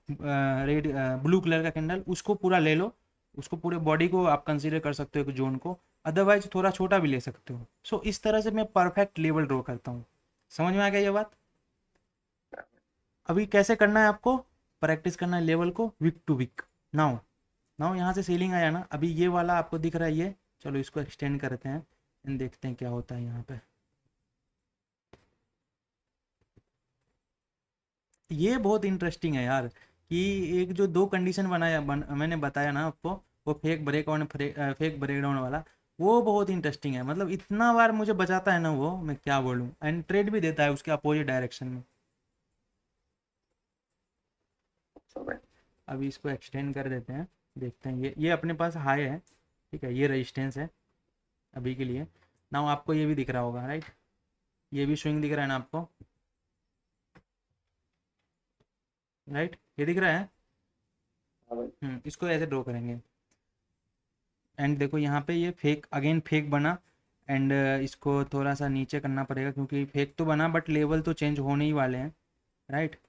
रेड ब्लू कलर का कैंडल, उसको पूरा ले लो, उसको पूरे बॉडी को आप कंसीडर कर सकते हो एक जोन को, अदरवाइज थोड़ा छोटा भी ले सकते हो। सो इस तरह से मैं परफेक्ट लेवल ड्रॉ करता हूँ। समझ में आ गया ये बात। अभी कैसे करना है आपको, प्रैक्टिस करना है लेवल को weak to weak. Now now यहाँ से सेलिंग आया ना, अभी ये वाला आपको दिख रहा है ये, चलो इसको एक्सटेंड करते हैं एंड देखते हैं क्या होता है यहाँ पे। ये बहुत इंटरेस्टिंग है यार, कि एक जो दो कंडीशन मैंने बताया ना आपको, वो फेक ब्रेकडाउन वाला, वो बहुत इंटरेस्टिंग है। मतलब इतना बार मुझे बचाता है ना वो, मैं क्या बोलूँ, एंड ट्रेड भी देता है उसके अपोजिट डायरेक्शन में।
अच्छा भाई।
अभी इसको एक्सटेंड कर देते हैं, देखते हैं। ये अपने पास हाई है, ठीक है, ये रेजिस्टेंस है अभी के लिए। ना आपको ये भी दिख रहा होगा, राइट, ये भी स्विंग दिख रहा है ना आपको, राइट, ये दिख रहा है।
हाँ भाई।
इसको ऐसे ड्रॉ करेंगे एंड देखो यहाँ पे ये फेक अगेन फेक बना, एंड इसको थोड़ा सा नीचे करना पड़ेगा क्योंकि फेक तो बना बट लेवल तो चेंज होने ही वाले हैं, राइट।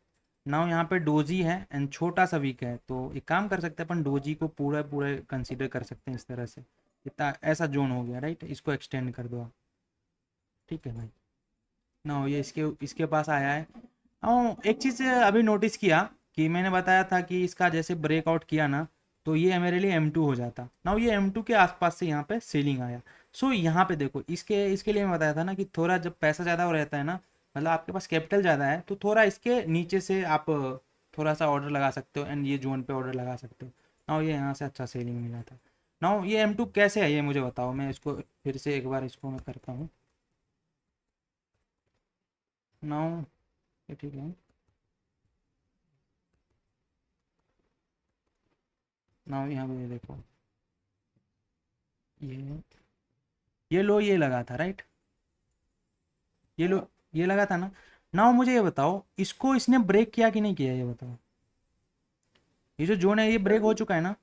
नाउ यहाँ पे डोजी है एंड छोटा सा वीक है, तो एक काम कर सकते हैं अपन, डोजी को पूरा पूरा कंसीडर कर सकते हैं इस तरह से। इतना ऐसा जोन हो गया, राइट, इसको एक्सटेंड कर दो आप, ठीक है भाई। ना ये इसके पास आया है। एक चीज़ अभी नोटिस किया कि मैंने बताया था कि इसका जैसे ब्रेकआउट किया ना, तो ये मेरे लिए M2 हो जाता ना, ये M2 के आसपास से यहाँ पे सेलिंग आया। सो यहाँ पे देखो, इसके इसके लिए मैं बताया था ना कि थोड़ा जब पैसा ज़्यादा हो रहता है ना, मतलब आपके पास कैपिटल ज़्यादा है तो थोड़ा इसके नीचे से आप थोड़ा सा ऑर्डर लगा सकते हो एंड ये जोन पे ऑर्डर लगा सकते हो। नाउ ये यहाँ से अच्छा सेलिंग मिला था। नाउ ये M2 कैसे है ये मुझे बताओ, मैं इसको फिर से एक बार इसको मैं करता हूँ। नाउ ये ठीक है। नाउ यहाँ पे ये देखो, ये लो ये लगा था राइट, ये लो ये लगा था ना। नाउ मुझे ये बताओ इसको इसने ब्रेक किया कि नहीं किया, ये बताओ। ये जो जोन है ये ब्रेक हो चुका है ना,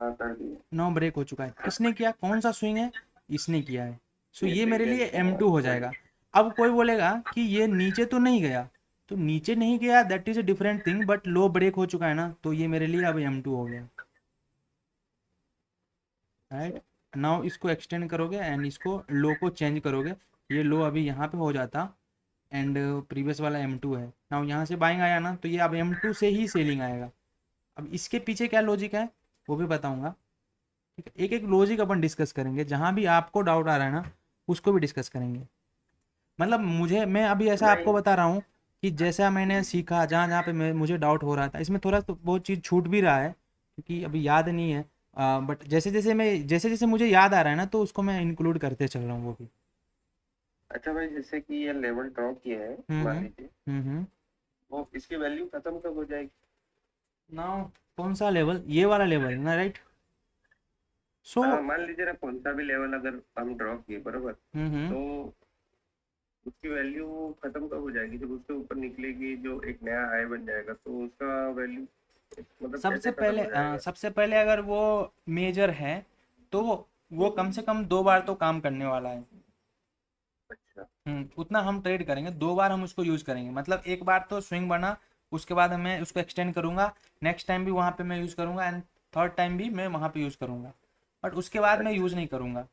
हाँ कर दिया।
नाउ ब्रेक हो चुका है। किसने किया, कौन सा स्विंग है, इसने किया है। सो ये मेरे लिए
सेकंड
M2 हो जाएगा। अब कोई बोलेगा कि ये नीचे तो नहीं गया, तो नीचे नहीं गया that is a different thing, but low break हो चुका है ना, तो ये मेरे लिए अब M2 हो गया राइट। नाउ इसको एक्सटेंड करोगे एंड इसको लो को चेंज करोगे, ये लो अभी यहाँ पे हो जाता एंड प्रीवियस वाला M2 है। नाउ यहाँ से बाइंग आया ना, तो ये अब M2 से ही सेलिंग आएगा। अब इसके पीछे क्या लॉजिक है वो भी बताऊंगा, ठीक है। एक एक लॉजिक अपन डिस्कस करेंगे, जहां भी आपको डाउट आ रहा है ना उसको भी डिस्कस करेंगे। मतलब मैं अभी ऐसा आपको
नहीं,
बता रहा हूँ कि जैसा मैंने सीखा, जहाँ जहाँ पे मुझे डाउट हो रहा था, इसमें थोड़ा तो बहुत चीज़ छूट भी रहा है क्योंकि अभी याद नहीं है। बट जैसे जैसे मुझे याद आ रहा है ना तो उसको मैं इंक्लूड करते चल रहा हूँ वो भी।
अच्छा भाई, जैसे कि ये लेवल ड्रॉ किया है, मान लीजिए,
हम्म।
वो इसकी वैल्यू खत्म कब हो जाएगी?
नाउ कौन सा लेवल, ये वाला लेवल ना राइट। सो
हाँ, मान लीजिए ना कौन सा भी लेवल अगर हम ड्रॉ किए, बरोबर,
हम्म।
तो उसकी वैल्यू खत्म कब हो जाएगी? जब उसके ऊपर निकलेगी जो एक नया हाई बन जाएगा, तो उसका वैल्यू मतलब कैसे खत्म हो जाएगा?
सबसे पहले अगर वो मेजर है तो वो कम से कम 2 बार तो काम करने वाला है।
अच्छा।
उतना हम ट्रेड करेंगे, 2 बार हम उसको यूज करेंगे। मतलब एक बार तो स्विंग बना, उसके बाद मैं उसको एक्सटेंड करूंगा, नेक्स्ट टाइम भी वहां पे मैं यूज करूंगा एंड थर्ड टाइम भी मैं वहां पे यूज करूंगा, बट उसके बाद मैं
अच्छा।
यूज नहीं करूंगा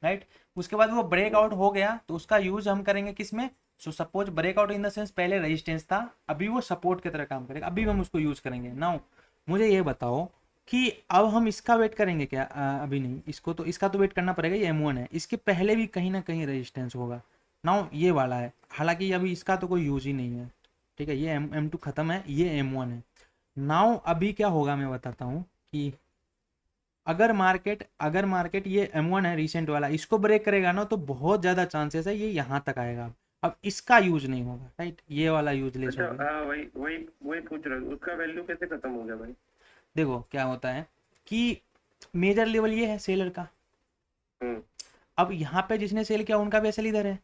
राइट। उसके बाद वो ब्रेकआउट हो गया तो उसका यूज हम करेंगे किस में। So suppose breakout in the sense पहले रेजिस्टेंस था, अभी वो सपोर्ट की तरह काम करेगा, अभी हम उसको यूज करेंगे। नाउ मुझे ये बताओ कि अब हम इसका वेट करेंगे क्या, अभी नहीं, इसको तो इसका तो वेट करना पड़ेगा, ये M1 है, इसके पहले भी कहीं ना कहीं रेजिस्टेंस होगा। नाउ ये वाला है, हालांकि अभी इसका तो कोई यूज ही नहीं है, ठीक है। ये M2 खत्म है, ये M1 है। नाउ अभी क्या होगा मैं बताता हूँ कि अगर मार्केट ये M1 है रिसेंट वाला, इसको ब्रेक करेगा ना तो बहुत ज़्यादा चांसेस है ये यहाँ तक आएगा। अब इसका यूज नहीं होगा राइट, ये वाला यूजलेस
अच्छा,
हो गया।
हाँ, वही वही वही पूछ रहा हूँ, उसका वैल्यू कैसे खत्म हो गया भाई?
देखो क्या होता है कि मेजर लेवल ये है सेलर का,
हम्म।
अब यहाँ पे जिसने सेल किया उनका भी एसएल इधर है,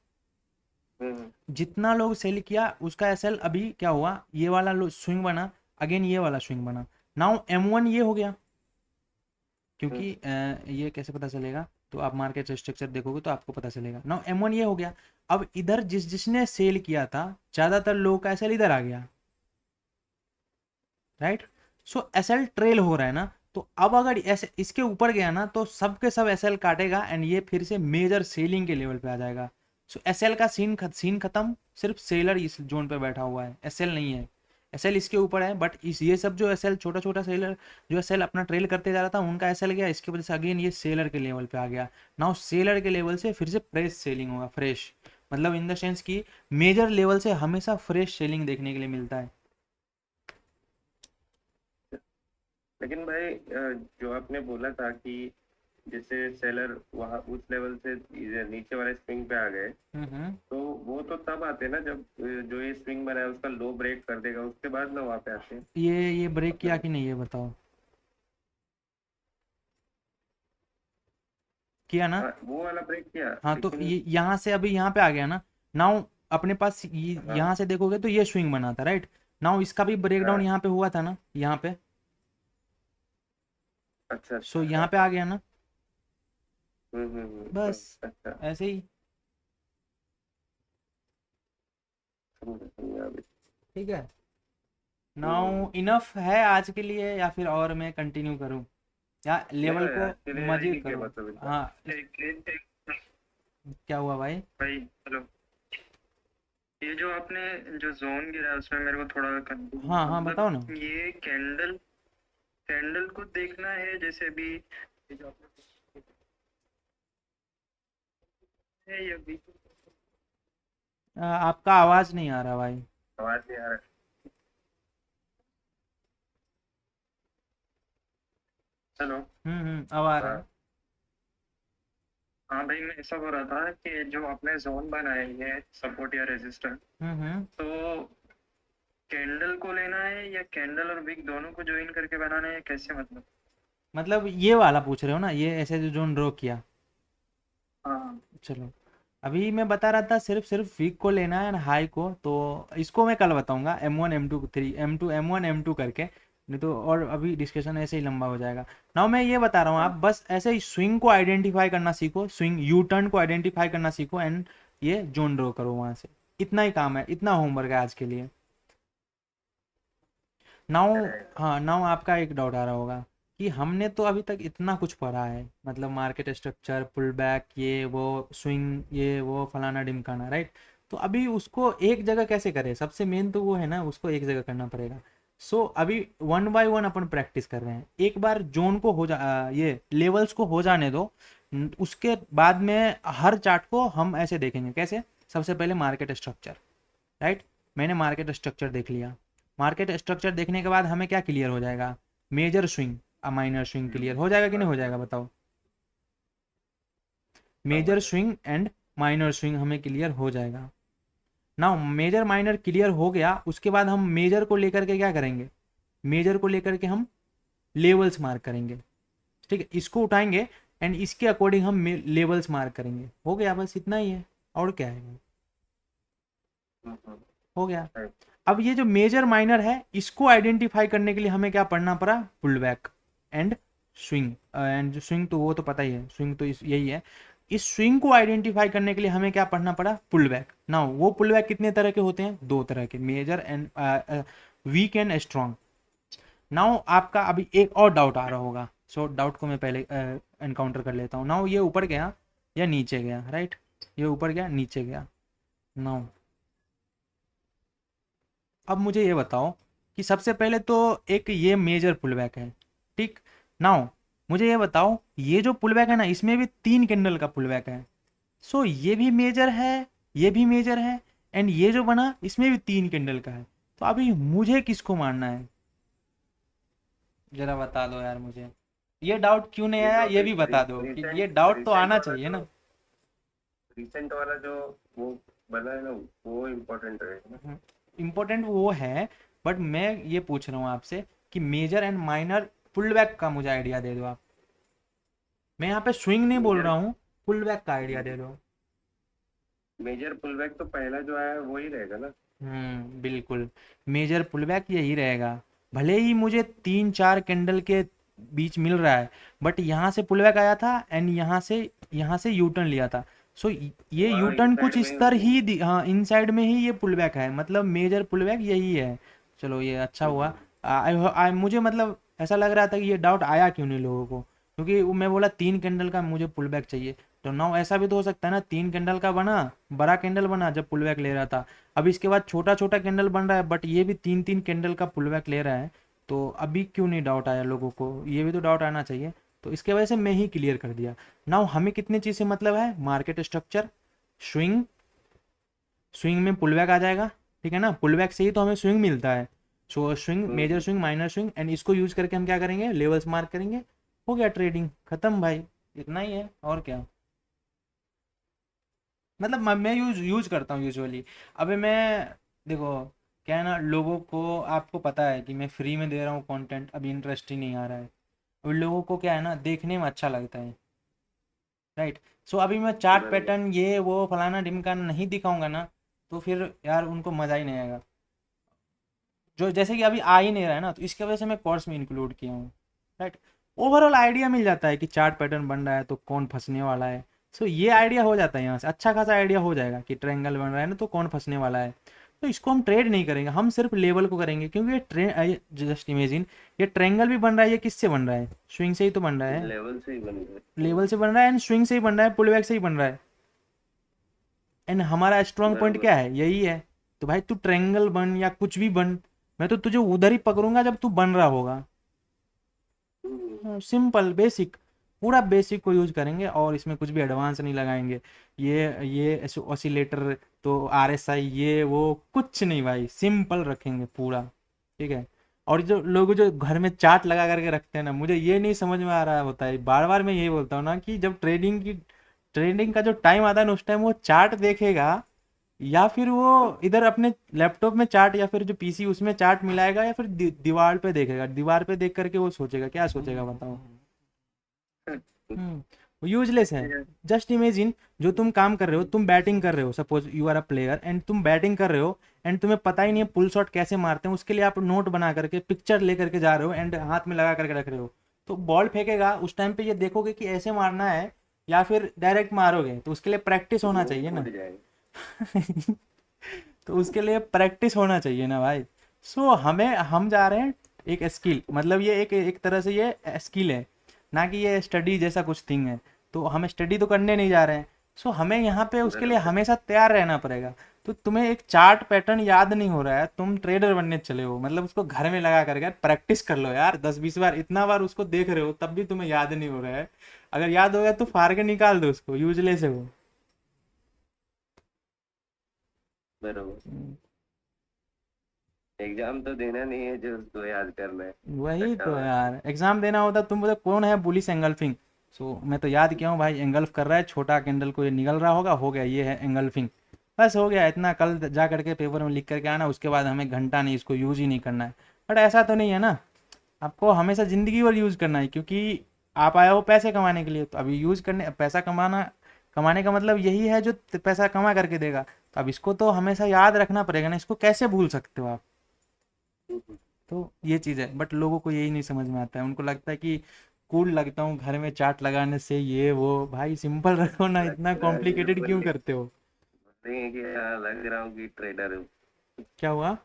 हम्म।
जितना लोग सेल किया उसका एसएल अभी क्या हुआ, ये वाला स्विंग बना, अगेन ये वाला स्विंग बना। नाउ M1 ये हो गया,
हम्म।
क्योंकि ये कैसे पता चलेगा, तो आप मार्केट स्ट्रक्चर देखोगे तो आपको पता चलेगा। नाउ M1 ये हो गया, अब इधर जिसने सेल किया था ज्यादातर लोगों का एसएल इधर आ गया राइट। सो एसएल ट्रेल हो रहा है ना, तो अब अगर ऐसे इसके ऊपर गया ना तो सबके सब एसएल काटेगा एंड ये फिर से मेजर सेलिंग के लेवल पे आ जाएगा। सो एसएल का सीन खत्म, सिर्फ सेलर इस जोन पे बैठा हुआ है, एसएल नहीं है। एसएल इसके ऊपर है, बट इस ये सब जो एसएल छोटा छोटा सेलर जो एसएल अपना ट्रेल करते जा रहा था उनका एसएल गया, इसकी वजह से अगेन ये सेलर के लेवल पे आ गया। नाउ सेलर के लेवल से फिर से फ्रेश सेलिंग होगा, फ्रेश मतलब इन द सेंस कि मेजर लेवल से हमेशा फ्रेश सेलिंग देखने के लिए मिलता है।
लेकिन भाई, जो आपने बोला था कि जैसे सेलर वहाँ उस लेवल से इधर नीचे वाले स्विंग पे आ गए,
हम्म।
तो वो तो तब आते हैं ना जब जो ये स्विंग बना है उसका लो ब्रेक कर देगा, उसके बाद ना वहाँ पे आते हैं
ये ब्रेक किया
मतलब।
कि नहीं ये बताओ, किया ना।
हाँ, वो वाला ब्रेक किया,
हाँ तो
लेकिन
ये यहाँ से अभी यहाँ पे आ गया ना। नाउ अपने पास
हाँ।
यहाँ से देखोगे तो ये स्विंग बना था राइट। नाउ इसका भी ब्रेकडाउन
हाँ।
यहाँ पे हुआ था ना, यहाँ पे।
अच्छा
सो
अच्छा,
यहाँ
हाँ।
पे आ गया ना, बस
अच्छा।
ऐसे ही।
समझा समझा अभी।
ठीक है। नाउ
हम्म।
इनफ है आज के लिए या फिर और मैं कंटिन्यू करूँ, या
नहीं
लेवल
भाई,
को
आज के लिए
मजे
ठीक है,
करूँ।
मतलब इतना।
हाँ
एक
क्या हुआ भाई।
भाई हेलो, ये जो आपने जो जोन गिरा है उसमें मेरे को थोड़ा
हाँ हाँ बताओ ना।
मतलब ये कैंडल कैंडल को देखना है, जैसे अभी ये जो आपने है ये अभी
आपका आवाज नहीं आ रहा भाई।
आवाज नहीं आ रहा।
चलो।
अब आ रहा है।
हाँ
हाँ भाई, मैं ऐसा बोल रहा था कि जो आपने जोन बनाए ये सपोर्ट या रेजिस्टर,
हम्म।
तो कैंडल को लेना है या कैंडल और विक दोनों को ज्वाइन करके बनाना है, कैसे मतलब?
मतलब ये वाला पूछ रहे हो ना, ये ऐसे जो जोन ड्रॉ किया।
हाँ।
चलो, अभी मैं बता रहा था सिर्फ सिर्फ वीक को लेना है हाई को, तो इसको मैं कल बताऊंगा M1 M2 3 M2 M1 M2 करके, नहीं तो और अभी डिस्कशन ऐसे ही लंबा हो जाएगा। नाउ मैं ये बता रहा हूँ, आप
हाँ।
बस ऐसे ही स्विंग को आइडेंटिफाई करना सीखो, स्विंग यू टर्न को आइडेंटिफाई करना सीखो, एंड ये जोन ड्रॉ करो वहां से। इतना ही काम है, इतना होमवर्क है आज के लिए। नाउ,
रहेगा।
हाँ नाउ आपका एक डाउट आ रहा होगा कि हमने तो अभी तक इतना कुछ पढ़ा है, मतलब मार्केट स्ट्रक्चर, पुल बैक, ये वो स्विंग, ये वो फलाना ढिमकाना, राइट? तो अभी उसको एक जगह कैसे करें? सबसे मेन तो वो है ना, उसको एक जगह करना पड़ेगा। सो अभी one by one upon practice कर रहे हैं। एक बार जोन को ये लेवल्स को हो जाने दो, उसके बाद में हर चार्ट को हम ऐसे देखेंगे। कैसे? सबसे पहले मार्केट स्ट्रक्चर, राइट? मैंने मार्केट स्ट्रक्चर देख लिया। मार्केट स्ट्रक्चर देखने के बाद हमें क्या क्लियर हो जाएगा? Major swing, minor swing clear हो जाएगा कि नहीं हो जाएगा, बताओ? Major swing and minor swing हमें क्लियर हो जाएगा। नाउ मेजर माइनर क्लियर हो गया, उसके बाद हम मेजर को लेकर के क्या करेंगे? मेजर को लेकर के हम लेवल्स मार्क करेंगे। ठीक है, इसको उठाएंगे एंड इसके अकॉर्डिंग हम लेवल्स मार्क करेंगे। हो गया, बस इतना ही है, और क्या है? हो गया।
right.
अब ये जो मेजर माइनर है, इसको आइडेंटिफाई करने के लिए हमें क्या पढ़ना पड़ा? Pull back and swing. And swing तो वो तो पता ही है, स्विंग तो यही है। इस स्विंग को आइडेंटिफाई करने के लिए हमें क्या पढ़ना पड़ा? Pull back. ना वो पुल बैक कितने तरह के होते हैं? दो तरह के, major and weak and strong. Now आपका अभी एक और डाउट आ रहा होगा, सो डाउट को मैं पहले एनकाउंटर कर लेता हूँ। नाउ ये ऊपर गया या नीचे गया, राइट? ये ऊपर गया, नीचे गया। नाउ अब मुझे ये बताओ कि सबसे पहले तो एक ये मेजर पुलबैक है, ठीक? नाउ मुझे ये बताओ, ये जो पुलबैक है ना, इसमें भी 3 कैंडल का पुलबैक है। सो ये भी मेजर है, ये भी मेजर है, एंड ये जो बना इसमें भी 3 कैंडल का है। तो अभी मुझे किसको मानना है? जरा बता दो यार मुझे, ये डाउट क्यों नहीं
ये
आया,
जो
ये भी बता दो कि ये डाउट तो आना चाहिए ना।
रिसेंट वाला जो वो बना है ना, वो इम्पोर्टेंट रहेगा ना।
इम्पोर्टेंट वो है, बट मैं ये पूछ रहा हूँ आपसे कि major and minor pull back का मुझे आइडिया दे दो आप। मैं यहाँ पे स्विंग नहीं बोल
मेजर
रहा हूँ, पुल बैक का आइडिया दे दो।
मेजर पुलबैक तो पहला जो आया है वो ही रहेगा ना।
बिल्कुल, मेजर पुल बैक यही रहेगा। भले ही मुझे 3-4 कैंडल के बीच मिल रहा है, बट यहाँ से पुल बैक आया था एंड यहाँ से यू टर्न लिया था। सो ये यू
वहाँ
टर्न
इनसाइड
कुछ
में
इस तरह ही हाँ, इनसाइड में ही ये पुल बैक है, मतलब मेजर पुल बैक यही है। चलो ये अच्छा हुआ। मुझे मतलब ऐसा लग रहा था कि ये डाउट आया क्यों नहीं लोगों को, क्योंकि मैं बोला 3 कैंडल का मुझे पुल बैक चाहिए। तो नाउ ऐसा भी तो हो सकता है ना, 3 कैंडल का बना, बड़ा कैंडल बना जब पुल बैक ले रहा था, अब इसके बाद छोटा छोटा कैंडल बन रहा है, बट ये भी 3-3 कैंडल का पुल बैक ले रहा है। तो अभी क्यों नहीं डाउट आया लोगों को? ये भी तो डाउट आना चाहिए। तो इसके वजह से मैं ही क्लियर कर दिया। नाउ हमें कितने चीज़ से मतलब है? मार्केट स्ट्रक्चर, स्विंग, स्विंग में पुल बैक आ जाएगा, ठीक है ना? पुल बैक से ही तो हमें स्विंग मिलता है। So swing, major swing, minor swing, and इसको यूज करके हम क्या करेंगे? लेवल्स मार्क करेंगे। हो गया, ट्रेडिंग खत्म भाई, इतना ही है, और क्या? मतलब मैं यूज करता हूँ यूजुअली। अबे मैं, देखो क्या है ना, लोगों को आपको पता है कि मैं फ्री में दे रहा हूँ कंटेंट, अभी इंटरेस्ट ही नहीं आ रहा है। और लोगों को क्या है ना, देखने में अच्छा लगता है, राइट? सो अभी मैं चार्ट
बराबर।
पैटर्न ये वो फलाना ढिमकाना नहीं दिखाऊंगा ना, तो फिर यार उनको मज़ा ही नहीं आएगा। जो जैसे कि अभी आ ही नहीं रहा है ना, तो इसकी वजह से मैं कोर्स में इंक्लूड किया हूँ, राइट? ओवरऑल आइडिया मिल जाता है कि चार्ट पैटर्न बन रहा है तो कौन फंसने वाला है। सो ये आइडिया हो जाता है, यहाँ से अच्छा खासा आइडिया हो जाएगा कि ट्रायंगल बन रहा है ना तो कौन फंसने वाला है। तो इसको हम ट्रेड नहीं करेंगे, हम सिर्फ लेवल को करेंगे, क्योंकि ये जस्ट इमेजिन, ये ट्रायंगल भी बन रहा है, ये किससे बन रहा है? स्विंग से ही तो बन रहा है,
लेवल से ही बन रहा है।
लेवल से बन रहा है एंड स्विंग से ही बन रहा है, पुल बैक से ही बन रहा है। एंड हमारा स्ट्रॉन्ग पॉइंट
बराबर।
क्या है? यही है। तो भाई तू ट्रायंगल बन या कुछ भी बन, मैं तो तुझे उधर ही पकड़ूंगा जब तू बन रहा होगा। सिंपल बेसिक, पूरा बेसिक को यूज करेंगे और इसमें कुछ भी एडवांस नहीं लगाएंगे। ये ऑसिलेटर तो RSI ये वो कुछ नहीं भाई, सिंपल रखेंगे पूरा, ठीक है। और जो लोग जो घर में चार्ट लगा करके रखते हैं ना, मुझे ये नहीं समझ में आ रहा होता है, बार बार मैं यही बोलता हूँ ना कि जब ट्रेडिंग का जो टाइम आता है ना, उस टाइम वो चार्ट देखेगा, या फिर वो इधर अपने लैपटॉप में चार्ट, या फिर जो PC उसमें चार्ट मिलाएगा, या फिर दीवार पे देखेगा, दीवार पे देख करके वो सोचेगा, क्या सोचेगा बताओ। वो यूजलेस है। जस्ट इमेजिन, जो तुम काम कर रहे हो, तुम बैटिंग कर रहे हो, suppose you are a player and तुम बैटिंग कर रहे हो, एंड तुम्हें पता ही नहीं है पुल शॉट कैसे मारते हैं, उसके लिए आप नोट बना करके पिक्चर ले करके जा रहे हो एंड हाथ में लगा करके रख रहे हो, तो बॉल फेंकेगा उस टाइम पे ये देखोगे कि ऐसे मारना है या फिर डायरेक्ट मारोगे, तो उसके लिए प्रैक्टिस होना चाहिए ना।
उड़ जाएगा।
तो उसके लिए प्रैक्टिस होना चाहिए ना भाई। हम जा रहे हैं एक स्किल, मतलब ये एक तरह से ये स्किल है, ना कि ये स्टडी जैसा कुछ थिंग है। तो हम स्टडी तो करने नहीं जा रहे हैं, हमें यहाँ पे उसके लिए
बराबर।
हमेशा तैयार रहना पड़ेगा। तो तुम्हें एक चार्ट पैटर्न याद नहीं हो रहा है, तुम ट्रेडर बनने चले हो, मतलब उसको घर में लगा करके प्रैक्टिस कर लो यार, 10-20 बार, इतना बार उसको देख रहे हो तब भी तुम्हें याद नहीं हो रहा है। अगर याद हो गया तो फाड़ के निकाल दो उसको, यूजलेस है वो।
बरोबर। एग्जाम तो देना नहीं है जो उसको याद करना है।
वही
रट्टा
तो
मार।
यार, एग्जाम देना होता तुम बोले कौन है बुलिस एंगल्फिंग, मैं तो याद किया हूँ भाई, एंगल्फ कर रहा है, छोटा कैंडल को ये निगल रहा होगा, हो गया ये है एंगल्फिंग, बस हो गया इतना, कल जा करके पेपर में लिख करके आना, उसके बाद हमें घंटा नहीं इसको यूज ही नहीं करना है। बट ऐसा तो नहीं है ना, आपको हमेशा ज़िंदगी भर यूज़ करना है, क्योंकि आप आए हो पैसे कमाने के लिए, तो अभी यूज़ करने, पैसा कमाने का मतलब यही है जो पैसा कमा करके देगा, तो अब इसको तो हमेशा याद रखना पड़ेगा ना, इसको कैसे भूल सकते हो आप। तो ये चीज़ है, बट लोगों को यही नहीं समझ में आता है, उनको लगता है कि कूल लगता हूँ घर में चार्ट लगाने से, ये वो, भाई सिंपल रखो ना, इतना
लगता है कि
कॉम्प्लिकेटेड क्यों
बोलने
करते हो।
बोलेंगे कि हाँ, लग रहा हूँ कि ट्रेडर हूँ।
क्या हुआ,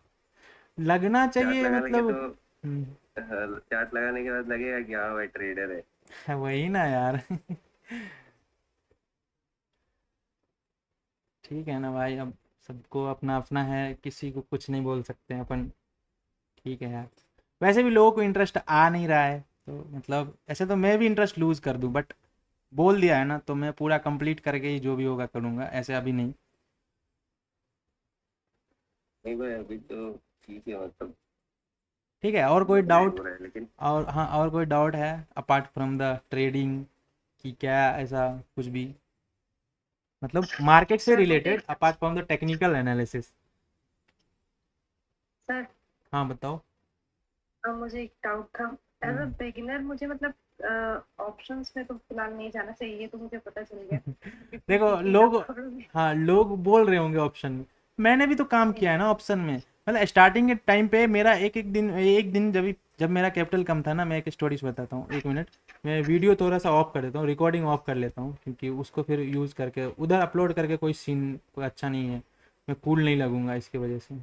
लगना
चार्ट
चाहिए
लगा लेंगे
मतलब।
तो चार्ट लगाने के बाद लगेगा कि हाँ भाई ट्रेडर है।
वही ना यार। ठीक है ना भाई, अब सबको अपना अपना है, किसी को कुछ नहीं बोल सकते हैं अपन, ठीक है यार। वैसे भी लोगों को इंटरेस्ट आ नहीं रहा है, तो मतलब ऐसे तो मैं भी इंटरेस्ट लूज कर दूं, बट बोल दिया है ना, तो मैं पूरा कंप्लीट करके ही जो भी होगा करूंगा, ऐसे अभी नहीं।
नहीं भाई अभी तो ठीक है मतलब।
ठीक है, और कोई
लग
डाउट?
हो रहा है लेकिन।
और हाँ, और कोई डाउट है अपार्ट फ्रॉम द ट्रेडिंग, कि क्या ऐसा कुछ भी, मतलब मार्केट से
सर मुझे
related, apart from the technical analysis.
Sir
हाँ बताओ।
मुझे एक डाउट था। As a
hmm.
बिगिनर मुझे मतलब ऑप्शंस में तो फिलहाल नहीं जाना चाहिए, ये तो मुझे पता चल गया क्योंकि
देखो
टीचिंग का
लोग,
प्रॉब्लम है।
हाँ लोग बोल रहे होंगे ऑप्शन में, मैंने भी तो काम किया है ना ऑप्शन में, मतलब स्टार्टिंग के टाइम पे मेरा एक दिन जब मेरा कैपिटल कम था ना, मैं एक स्टोरीज बताता हूँ, 1 मिनट। मैं वीडियो थोड़ा सा ऑफ कर देता हूँ, रिकॉर्डिंग ऑफ कर लेता हूँ, क्योंकि उसको फिर यूज़ करके उधर अपलोड करके कोई सीन कोई अच्छा नहीं है, मैं कूल नहीं लगूंगा इसकी वजह से।